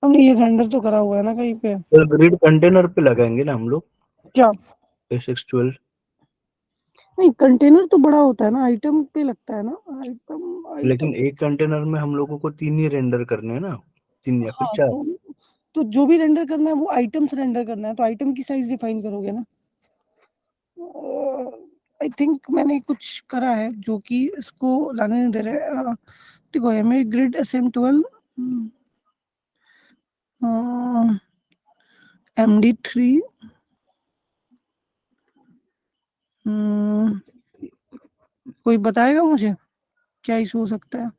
हमने ये रेंडर तो करा हुआ है ना कहीं पे. तो ग्रिड कंटेनर पे लगाएंगे ना हम लोग क्या A612. नहीं, कंटेनर तो बड़ा होता है ना, आइटम पे लगता है ना. आइटम लेकिन एक कंटेनर में हम लोगों को 3 ही रेंडर करने हैं ना, 3 या फिर हाँ 4. तो जो भी रेंडर करना है वो आइटम्स रेंडर करना है, तो आइटम की साइज डिफाइन करोगे ना. आई थिंक मैंने कुछ करा है जो कि इसको लाने नहीं दे रहे. देखो हमें ग्रिड SM12 MD3 कोई बताएगा मुझे क्या इशू हो सकता है?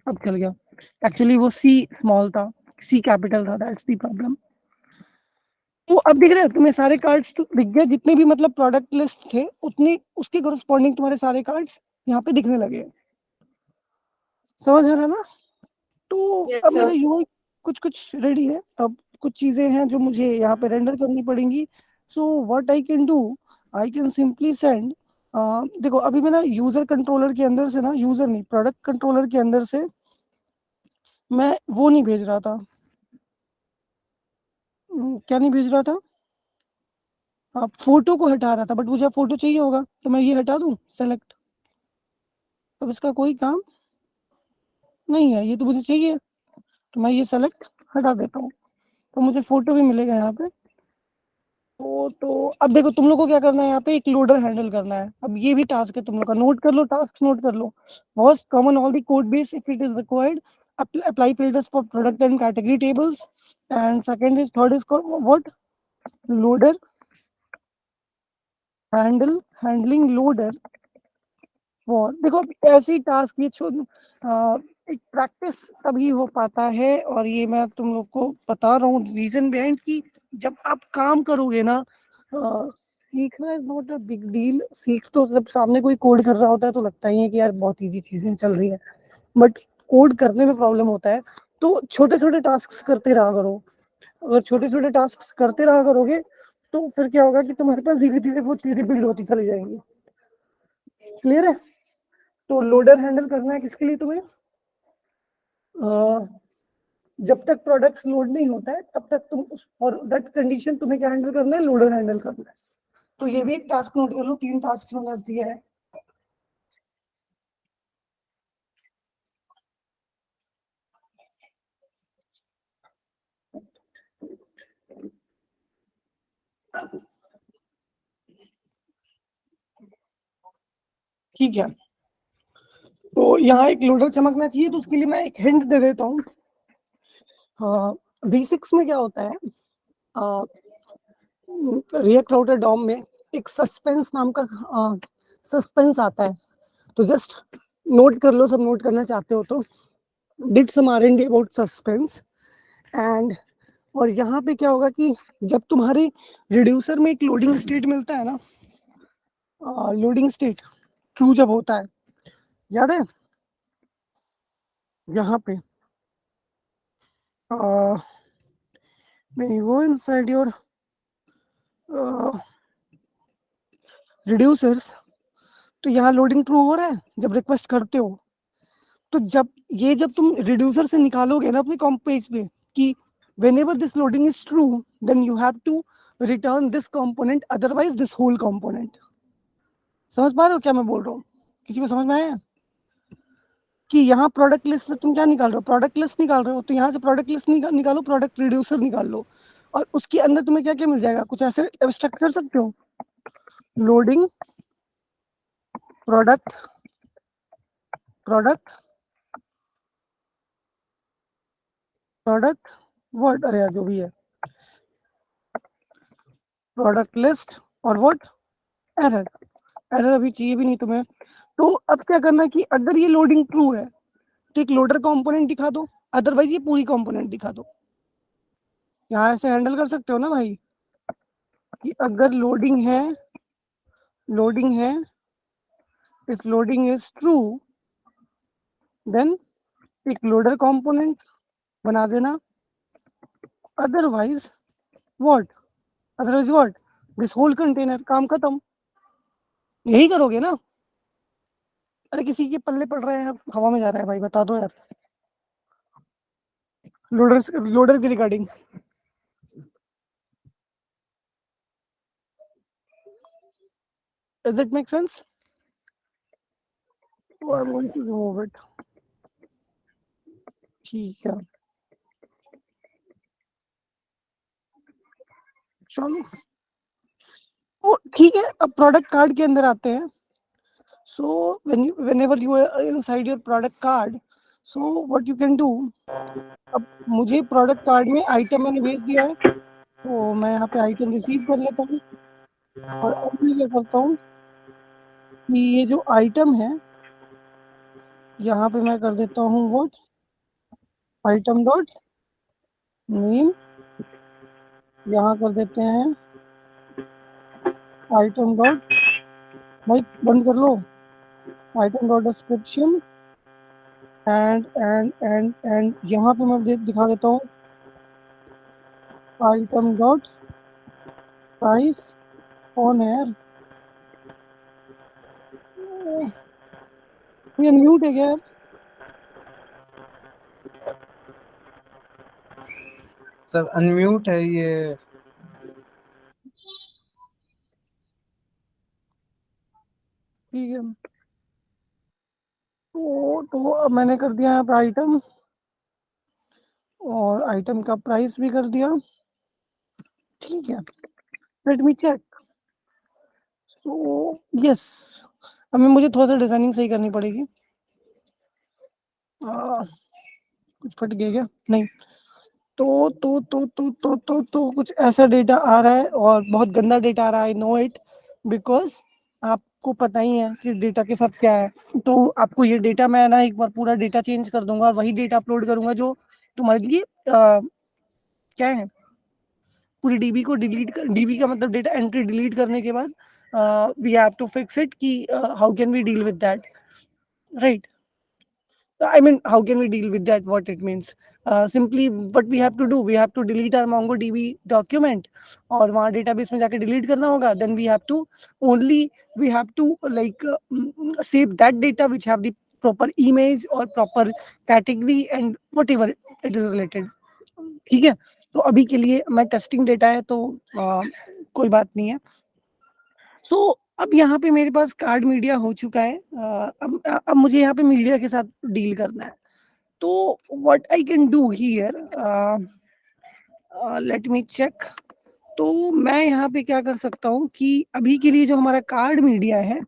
अब चल गया. एक्चुअली वो C स्मॉल था, C कैपिटल था, दैट्स द प्रॉब्लम. तो अब दिख रहे हैं तुम्हें सारे कार्ड्स तो दिख गए, जितने भी मतलब प्रोडक्ट लिस्ट थे उतने उसके करस्पॉन्डिंग तुम्हारे सारे कार्ड्स यहाँ पे दिखने लगे. समझ आ रहा है ना? तो Yes, अब sir. मेरा UI कुछ कुछ रेडी है. अब कुछ चीजें हैं जो मुझे यहाँ पे रेंडर करनी पड़ेंगी. सो what I can do, I can simply send. देखो अभी मैं ना यूजर कंट्रोलर के अंदर से ना, यूजर नहीं प्रोडक्ट कंट्रोलर के अंदर से मैं वो नहीं भेज रहा था. क्या नहीं भेज रहा था? फोटो को हटा रहा था, बट मुझे फोटो चाहिए होगा तो मैं ये हटा दूं सेलेक्ट. अब इसका कोई काम नहीं है, ये तो मुझे चाहिए तो मैं ये सेलेक्ट हटा देता हूँ, तो मुझे फोटो भी मिलेगा यहाँ पे. तो अब देखो तुम लोग को क्या करना है, यहाँ पे एक लोडर हैंडल करना है. अब ये भी टास्क है तुम लोग का, नोट कर लो, टास्क नोट कर लो. Was common all the code base if it is required. apply filters for product and category tables. And second is, third is called what, loader handling loader. वो देखो ऐसे ही टास्क ये छोड़. एक practice तभी हो पाता है, और ये मैं तुम लोग को बता रहा हूँ रीजन बिहाइंड कि जब आप काम करोगे ना, सीखना is not a big deal. सीख तो जब सामने कोई कोड कर रहा होता है तो लगता ही है कि यार बहुत इजी चीजें चल रही है, बट कोड करने में प्रॉब्लम होता है. तो छोटे छोटे टास्क करते रहा करो. अगर छोटे छोटे टास्क करते रहा करोगे तो फिर क्या होगा कि तुम्हारे पास धीरे धीरे वो चीजें बिल्ड होती चली जाएंगी. क्लियर है? तो लोडर हैंडल करना है किसके लिए तुम्हें? जब तक प्रोडक्ट्स लोड नहीं होता है तब तक तुम उस और दैट कंडीशन तुम्हें क्या हैंडल करना है, लोडर हैंडल करना है. तो ये भी एक टास्क नोट कर लो, 3 टास्क मैंने दिया है. ठीक है, तो यहाँ एक लोडर चमकना चाहिए, तो उसके लिए मैं एक हिंट दे देता हूँ। बेसिक्स में क्या होता है, रिएक्ट राउटर डॉम में एक सस्पेंस नाम का सस्पेंस आता है, तो जस्ट नोट कर लो, सब नोट करना चाहते हो तो। Did some R&D about suspense and, और यहाँ पे क्या होगा कि जब तुम्हारे रिड्यूसर में एक लोडिंग स्टेट मिलता है ना, लोडिंग स्टेट ट्रू जब होता है, याद है यहाँ पे, when you go inside your reducers, तो यहाँ लोडिंग ट्रू हो रहा है जब रिक्वेस्ट करते हो। तो जब तुम रिड्यूसर से निकालोगे ना अपने कॉम्प पेज पे कि whenever this loading is true, then you have to return this component, otherwise this whole component। समझ पा रहे हो क्या मैं बोल रहा हूँ? किसी को समझ में आया कि यहाँ प्रोडक्ट लिस्ट से तुम क्या निकाल रहे हो? प्रोडक्ट लिस्ट निकाल रहे हो, तो यहाँ से प्रोडक्ट लिस्ट निकालो, प्रोडक्ट रिड्यूसर निकाल लो, और उसके अंदर तुम्हें क्या क्या मिल जाएगा, कुछ ऐसे एब्स्ट्रैक्ट कर सकते हो, loading product product product word, अरे यार जो भी है, प्रोडक्ट लिस्ट और व्हाट, एरर। एरर अभी चाहिए भी नहीं तुम्हें। तो अब क्या करना है कि अगर ये लोडिंग ट्रू है तो एक लोडर कंपोनेंट दिखा दो, अदरवाइज ये पूरी कंपोनेंट दिखा दो। यहाँ ऐसे हैंडल कर सकते हो ना भाई कि अगर लोडिंग है, if loading is true then एक लोडर कंपोनेंट बना देना, otherwise what this whole container, काम खत्म। यही करोगे ना? अरे किसी के पल्ले पड़ रहा है यार, हवा में जा रहा है भाई, बता दो यार लोडर की regarding. Does it make sense? Oh, I'm going to remove it. ठीक है, चलो वो ठीक है। अब प्रोडक्ट कार्ड के अंदर आते हैं। सो whenever you are inside your product card, so what you can do, अब मुझे प्रोडक्ट कार्ड में आइटम मैंने भेज दिया है, तो मैं यहाँ पे आइटम रिसीव कर लेता हूँ, और अब मैं क्या करता हूँ कि ये जो आइटम है यहाँ पे मैं कर देता हूँ व्हाट, आइटम डॉट नेम, यहाँ कर देते हैं आइटम डॉट, भाई बंद कर लो, आइटम डॉट डिस्क्रिप्शन एंड यहाँ पे मैं दिखा देता हूँ item dot price on air. ये म्यूट है क्या? सर अनम्यूट है ये। ठीक है, तो अब मैंने कर दिया यहाँ पे आइटम, और आइटम का प्राइस भी कर दिया। ठीक है, let me check. So yes, अब मुझे थोड़ा सा डिजाइनिंग सही करनी पड़ेगी। कुछ फट गया क्या? नहीं, तो कुछ ऐसा डेटा आ रहा है, और बहुत गंदा डेटा आ रहा है, आई नो इट, बिकॉज आपको पता ही है कि डेटा के साथ क्या है। तो आपको ये डेटा मैं ना एक बार पूरा डेटा चेंज कर दूंगा, और वही डेटा अपलोड करूंगा जो तुम्हारे लिए क्या है, पूरी डीबी को डिलीट कर, डीबी का मतलब डेटा एंट्री डिलीट करने के बाद we have to fix it कि how can we deal with that, right? I mean, how can we deal with that? What it means? Simply, what we have to do, we have to delete our MongoDB document, और वहाँ database में जाके delete करना होगा. Then we have to like save that data which have the proper image or proper category and whatever it is related. ठीक है, तो अभी के लिए मैं टेस्टिंग डेटा है, तो कोई बात नहीं है। तो अब यहाँ पे मेरे पास कार्ड मीडिया हो चुका है। अब मुझे यहाँ पे मीडिया के साथ डील करना है। तो what I can do here, let me check. तो मैं यहाँ पे क्या कर सकता हूँ कि अभी के लिए जो हमारा कार्ड मीडिया है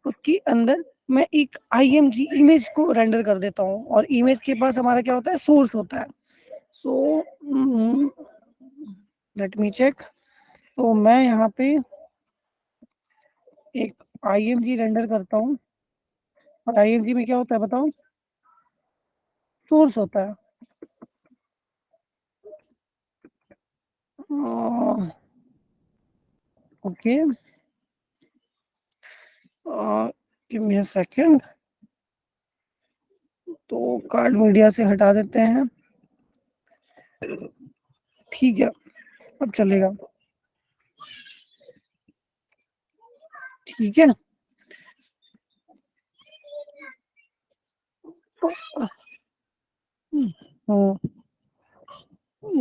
उसके अंदर मैं एक IMG इमेज को रेंडर कर देता हूँ, और इमेज के पास हमारा क्या होता है, सोर्स होता है। So let me check. तो मैं यहाँ पे एक IMG रेंडर करता हूँ, और IMG में क्या होता है बताओ, सोर्स होता है। Okay, give me a second. तो कार्ड मीडिया से हटा देते हैं, ठीक है, अब चलेगा, ठीक है।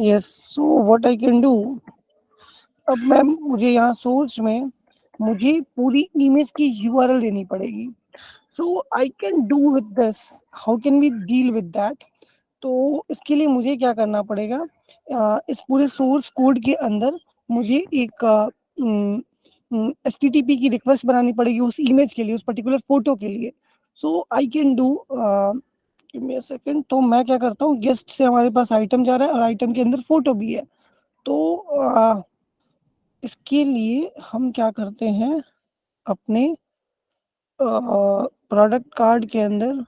Yes, so what I can do, अब मैं, मुझे यहाँ सोर्स में मुझे पूरी इमेज की URL देनी पड़ेगी। So I can do with this, how can we deal with that. तो इसके लिए मुझे क्या करना पड़ेगा, इस पूरे सोर्स कोड के अंदर मुझे एक HTTP की रिक्वेस्ट बनानी पड़ेगी उस इमेज के लिए, उस पर्टिकुलर फोटो के लिए। So I can do, give me a second. तो मैं क्या करता हूँ, गेस्ट से हमारे पास आइटम जा रहा है और आइटम के अंदर फोटो भी है। तो इसके लिए हम क्या करते हैं, अपने प्रोडक्ट कार्ड के अंदर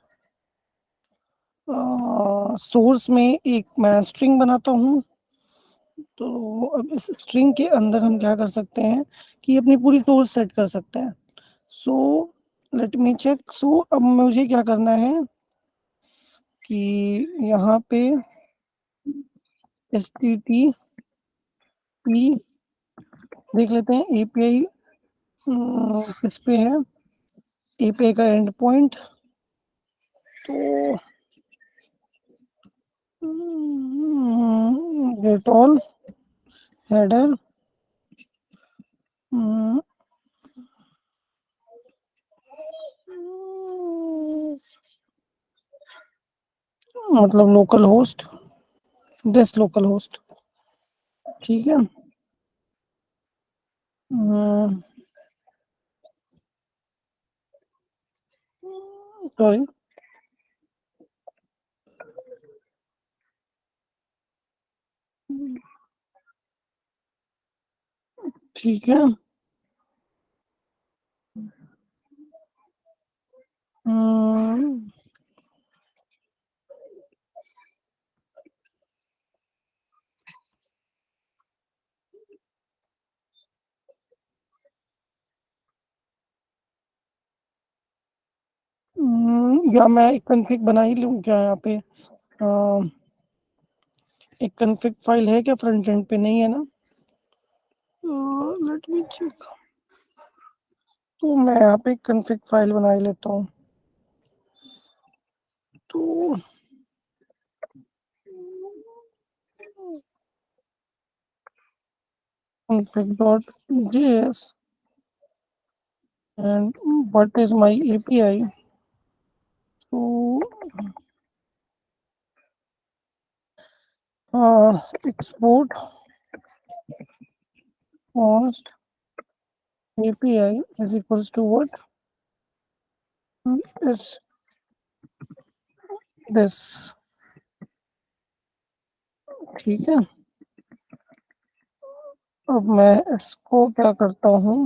सोर्स में एक मैं स्ट्रिंग बनाता हूँ। तो अब इस स्ट्रिंग के अंदर हम क्या कर सकते हैं कि अपनी पूरी सोर्स सेट कर सकते हैं। सो लेट मी चेक। सो अब मुझे क्या करना है कि यहाँ पे HTTP देख लेते हैं, API किस पे है, API का एंड पॉइंट। तो गेट ऑल हेडर, मतलब local host, this local host, ठीक है। सॉरी, ठीक है। या मैं एक कॉन्फ़िग बना ही लूँ क्या यहाँ पे, एक कॉन्फ़िग फाइल है क्या फ्रंट एंड पे, नहीं है ना। Let me check. तो मैं यहाँ पे एक कॉन्फ़िग फाइल बना ही लेता हूँ। तो config.js and what is my API. So export const API is equals to what is this, ठीक है। अब मैं इसको क्या करता हूँ,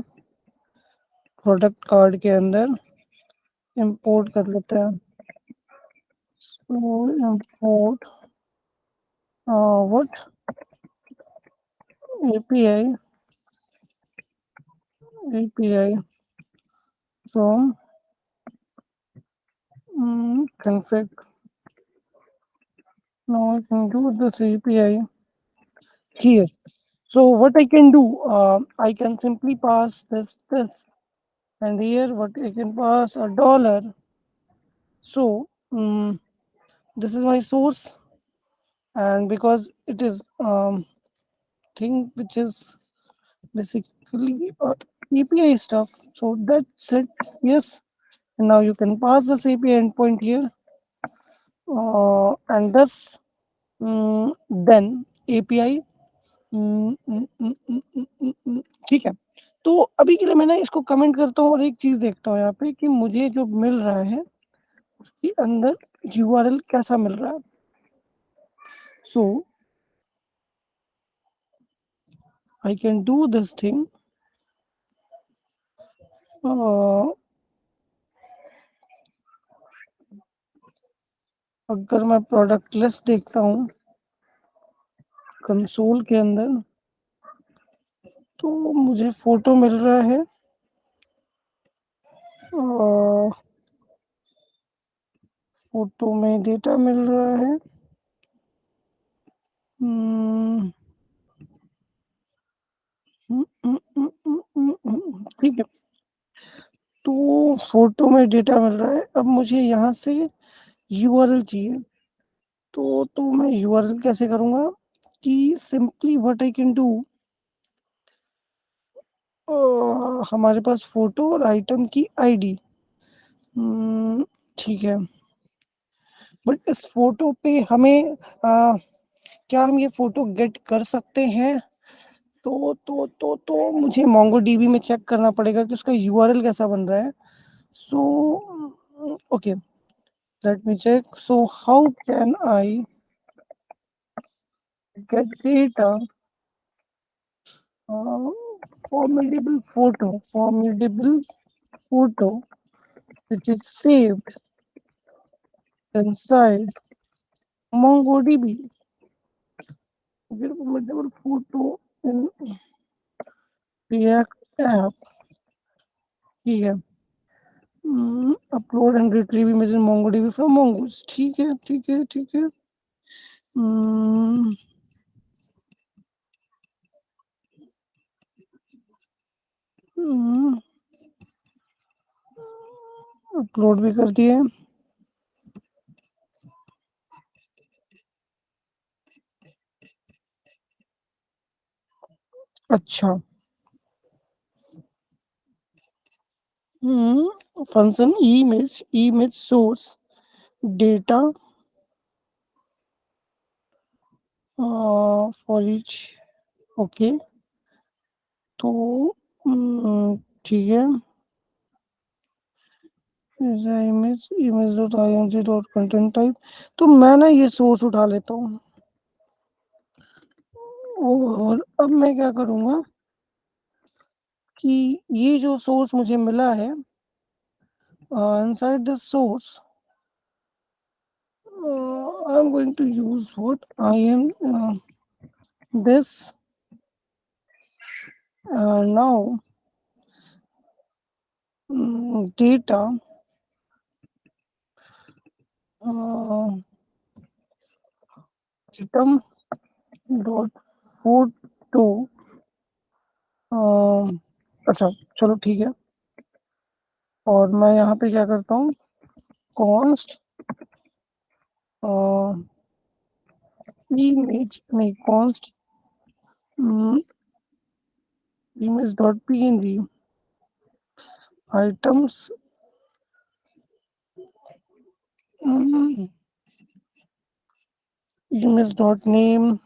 प्रोडक्ट कार्ड के अंदर इंपोर्ट कर लेते हैं। So import what API from config. Now I can do this API here. So what I can do, I can simply pass this, and here what I can pass a dollar. So this is my source, and because it is thing which is basically API stuff, so that's it. Yes, and now you can pass this API endpoint here, and this then API, ठीक है। तो अभी के लिए मैं ना इसको comment करता हूँ और एक चीज़ देखता हूँ यहाँ पे कि मुझे जो मिल रहा है उसके अंदर यूआरएल कैसा मिल रहा है। So I can do this thing. अगर मैं प्रोडक्ट लिस्ट देखता हूँ कंसोल के अंदर तो मुझे फोटो मिल रहा है, फोटो में डेटा मिल रहा है। ठीक है, तो फोटो में डेटा मिल रहा है। अब मुझे यहाँ से यूआरएल चाहिए, तो मैं यूआरएल कैसे करूँगा कि simply what I can do, हमारे पास फोटो और आइटम की आईडी, ठीक है। बट इस फोटो पे हमें क्या हम ये फोटो गेट कर सकते हैं? तो मुझे मोंगोडीबी में चेक करना पड़ेगा कि उसका यूआरएल कैसा बन रहा है। So okay, let me check. So how can I get data, formidable photo which is saved inside MongoDB. Formidable photo in React app. ठीक है। Upload and retrieve image in MongoDB from Mongoose. ठीक है, ठीक है, ठीक है। Upload भी कर दिए। अच्छा, function image source data for each, okay. तो ठीक है, image.img.content type। तो मैं ना ये सोर्स उठा लेता हूँ और अब मैं क्या करूँगा कि ये जो सोर्स मुझे मिला है, inside this source I'm going to use what I am this now data item dot photo। अच्छा, चलो ठीक है। और मैं यहाँ पे क्या करता हूँ, कॉन्स्ट इमेज नहीं, const image dot png items image dot name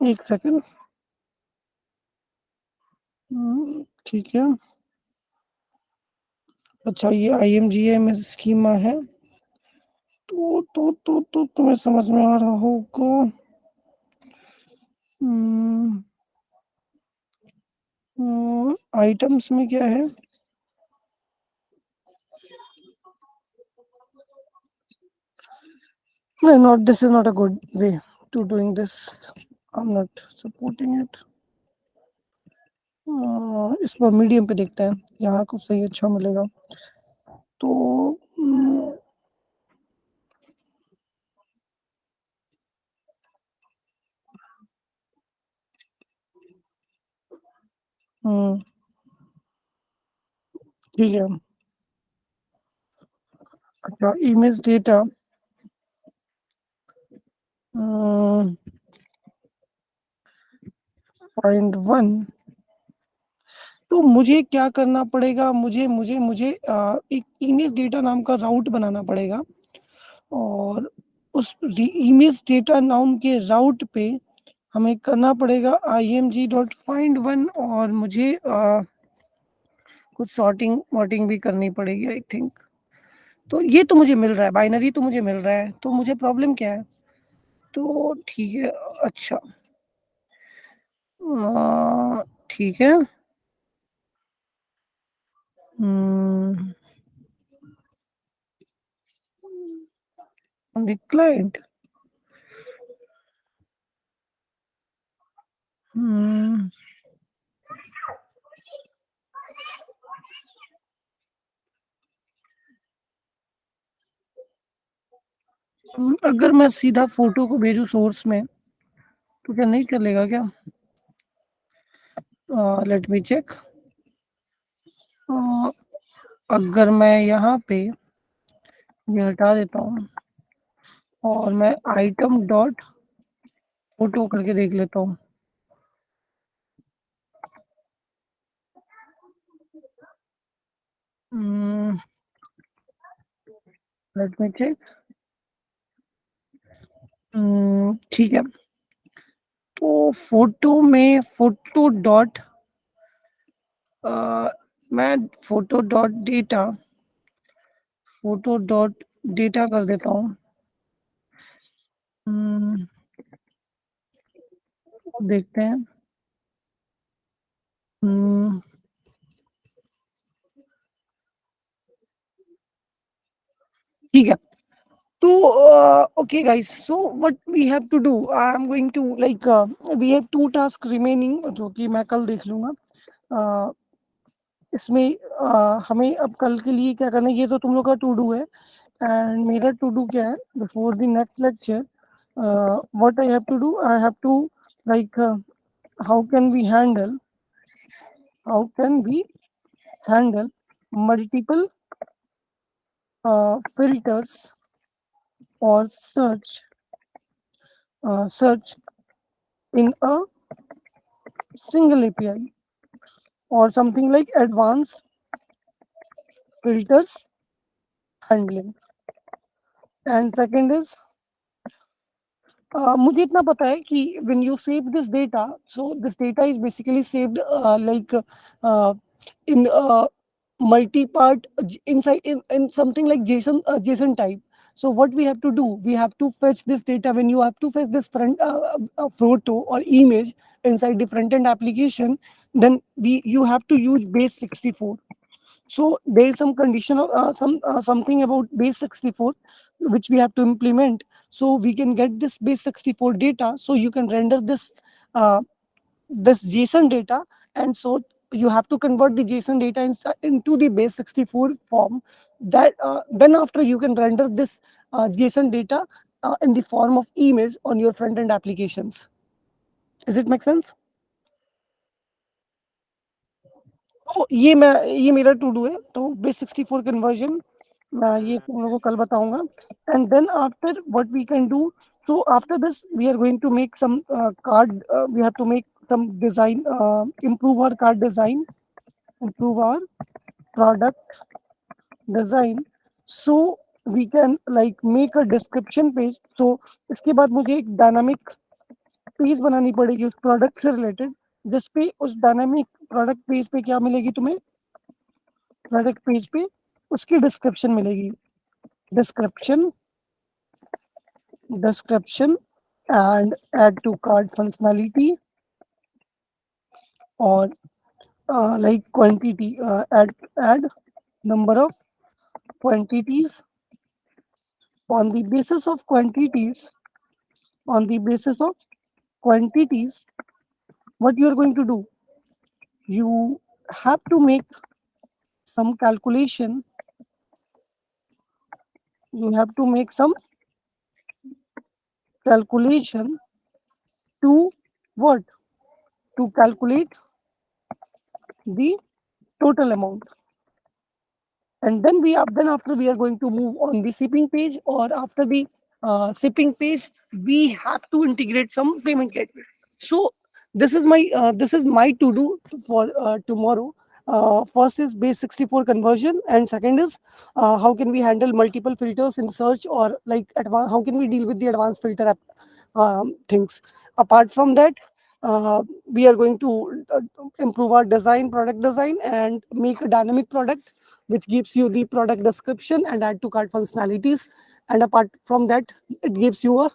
एक सेकंड। ठीक है। अच्छा, ये IMGM स्कीमा है। तो तुम्हें समझ में आ रहा होगा। आइटम्स में क्या है? No, not this is not a good way to doing this. I'm not supporting it. इस पर मीडियम पे देखते हैं, यहाँ कुछ सही अच्छा मिलेगा। तो ठीक है। अच्छा, इमेज डेटा फाइंड वन। तो मुझे क्या करना पड़ेगा? मुझे एक इमेज डेटा नाम का राउट बनाना पड़ेगा और उस इमेज डेटा नाउन के राउट पे हमें करना पड़ेगा img.find1 और मुझे कुछ सॉर्टिंग वॉर्टिंग भी करनी पड़ेगी आई थिंक। तो ये तो मुझे मिल रहा है, बाइनरी तो मुझे मिल रहा है, तो मुझे प्रॉब्लम क्या है? तो ठीक है, अच्छा ठीक है। क्लाइंट अगर मैं सीधा फोटो को भेजूं सोर्स में तो क्या नहीं चलेगा क्या? Let me check. अगर मैं यहाँ पे ये हटा देता हूँ और मैं आइटम डॉट फोटो करके देख लेता हूँ। Let me check. ठीक है, तो फोटो में फोटो डॉट मैं फोटो डॉट डेटा कर देता हूँ। देखते हैं। ठीक है, तो okay guys, so what we have to do, I am going to like we have 2 task remaining जो कि मैं कल देख लूंगा। इसमें हमें अब कल के लिए क्या करना है, ये तो तुम लोग का टू डू है एंड मेरा टू डू क्या है, before the next lecture what I have to do, I have to like how can we handle multiple filters or search in a single API or something like advanced filters handling. And second is मुझे इतना पता है कि when you save this data, so this data is basically saved like in multi-part inside in something like JSON type. So what we have to do, we have to fetch this data. When you have to fetch this photo or image inside the front end application, then you have to use base 64. So there is some condition of something about base 64 which we have to implement, so we can get this base 64 data, so you can render uh, this JSON data, and so you have to convert the JSON data into the base 64 form. That then after you can render this JSON data in the form of image on your front end applications. Does it make sense? तो ये मेरा to do है, तो base 64 conversion ये तुम लोगों को कल बताऊंगा। And then after what we can do, so after this we are going to make some card, we have to make some design, improve our card design, improve our product design, so we can like make a description page. So इसके बाद मुझे एक dynamic page बनानी पड़ेगी उस product से related, जिस पे उस डायनामिक प्रोडक्ट पेज पे क्या मिलेगी तुम्हें, प्रोडक्ट पेज पे उसकी डिस्क्रिप्शन मिलेगी, description and add to cart functionality और like quantity, add number of quantities. On the basis of quantities, what you are going to do, you have to make some calculation, to what, to calculate the total amount. And then after we are going to move on the shipping page, or after the shipping page we have to integrate some payment gateway. So this is my to do for tomorrow. First is base 64 conversion, and second is how can we handle multiple filters in search, or like how can we deal with the advanced filter things. Apart from that, we are going to improve our product design, and make a dynamic product which gives you the product description and add to cart functionalities. And apart from that, it gives you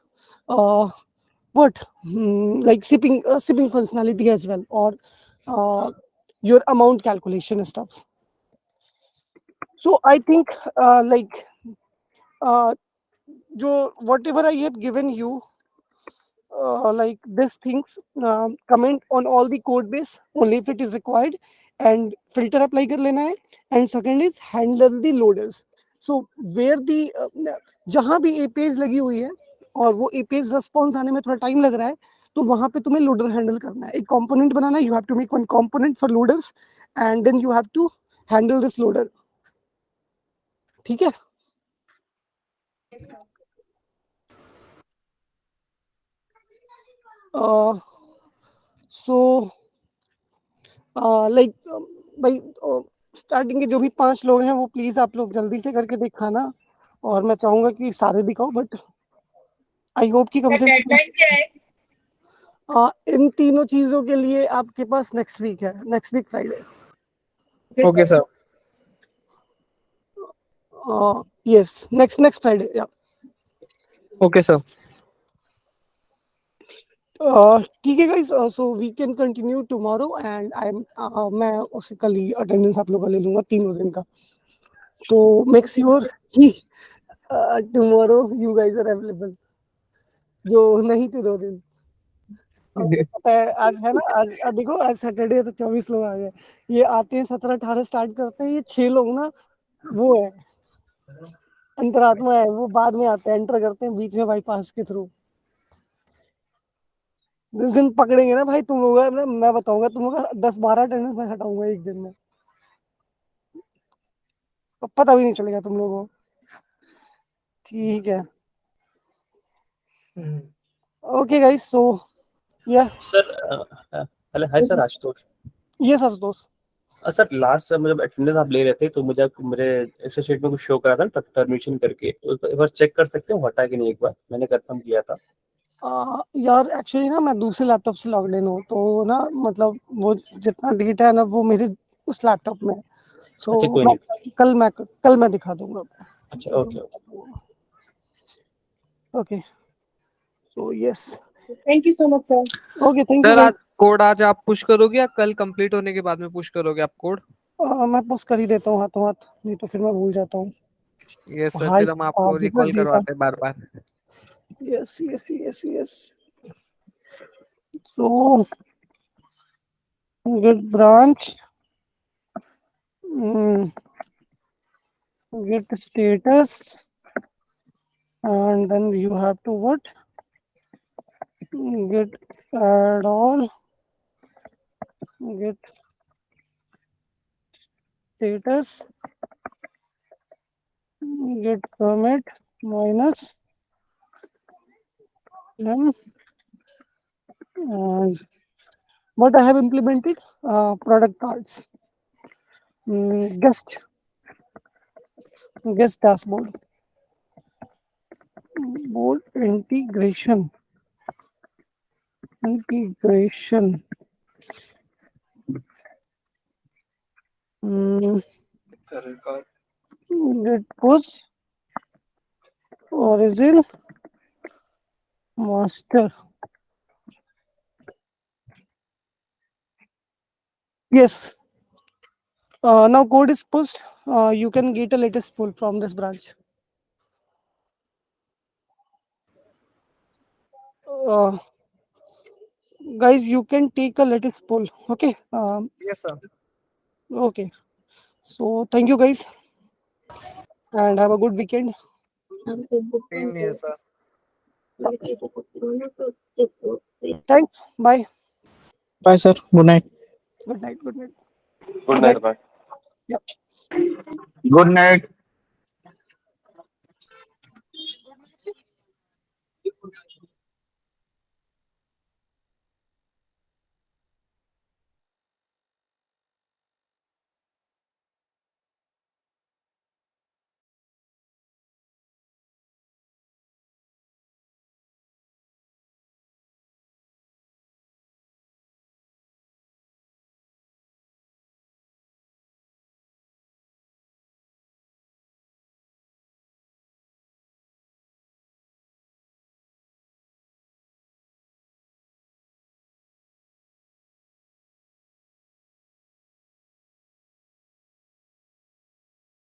a what like shipping functionality as well, or uh, your amount calculation stuff. So I think whatever I have given you, like these things, comment on all the code base only if it is required, and filter apply kar lena hai. And second is handle the loaders. So where the जहां भी APIs लगी हुई है और वो APIs response आने में थोड़ा टाइम लग रहा है, तो वहां पे तुम्हें लोडर हैंडल करना है, एक कंपोनेंट बनाना है. You have to make one component for loaders, and then you have to handle this loader. ठीक है. सो लाइक भाई, स्टार्टिंग के जो भी 5 लोग हैं वो प्लीज आप लोग जल्दी से करके दिखाना, और मैं चाहूंगा कि सारे दिखाओ, बट आई होप कि कम से कम डेडलाइन क्या है? इन तीनों चीजों के लिए आपके पास नेक्स्ट वीक है, next week Friday. Okay sir. Yes, next Friday. या ओके सर. ठीक है guys, so we can continue tomorrow, and I am मैं उससे कल ही अटेंडेंस आप लोगों का ले लूंगा 3 दिन का. तो मेक श्योर कि tomorrow you guys are available. जो नहीं थे 2 दिन, पता है आज है ना, आज देखो आज सैटरडे है तो 24 लोग आ गए. ये आते हैं 17-18 स्टार्ट करते हैं, ये 6 लोग ना वो है अंतरात्मा है, वो बाद में आते हैं, एंटर करते हैं बीच में बाईपास के थ्रू. जिस दिन पकड़ेंगे ना भाई तुम लोग, मैं बताऊंगा तुम लोग 10-12 अटेंडेंस मैं हटाऊंगा एक दिन में, तो पता भी नहीं चलेगा तुम लोगों को. ठीक है. ओके गाइस, सो या sir hello, hi sir, Ashutosh. ये सर दोस्त. सर लास्ट जब अटेंडेंस आप ले रहे थे तो मुझे मेरे एक्सेल शीट में कुछ शो करा था टर्मिनेशन करके, तो एक बार चेक कर सकते हो हटा कि नहीं. एक बार मैंने कंफर्म किया था. यार एक्चुअली ना मैं दूसरे लैपटॉप से लॉग्ड इन हूँ, तो ना मतलब वो जितना डेटा है ना वो मेरे उस लैपटॉप में है. सो अच्छा, कोई नहीं. कल मैं दिखा दूंगा. अच्छा, okay okay. Okay, so yes. Thank you so much sir. Okay, thank you. Sir आज कोड आज आप पुश करोगे या कल कंप्लीट होने के बाद में पुश करोगे आप कोड? मैं पोस्ट कर ही देता हूँ हाथों हाथ, नहीं तो फिर मैं भूल जाता हूँ. यस सर, भाई फिर हम आपको रिकॉल करवाते हैं बार बार. Yes yes yes yes. So get branch, get status, and then you have to what, get add all, get status, get permit minus m, and what I have implemented, product cards, guest dashboard, board integration, get push origin master. Yes. Now code is pushed. You can get a latest pull from this branch. Guys, you can take a latest pull. Okay. Yes sir. Okay. So thank you guys, and have a good weekend. Same है sir. Thanks. Bye. Bye sir. Good night. Good night. Good night. Good night. Bye. Yep. Good night.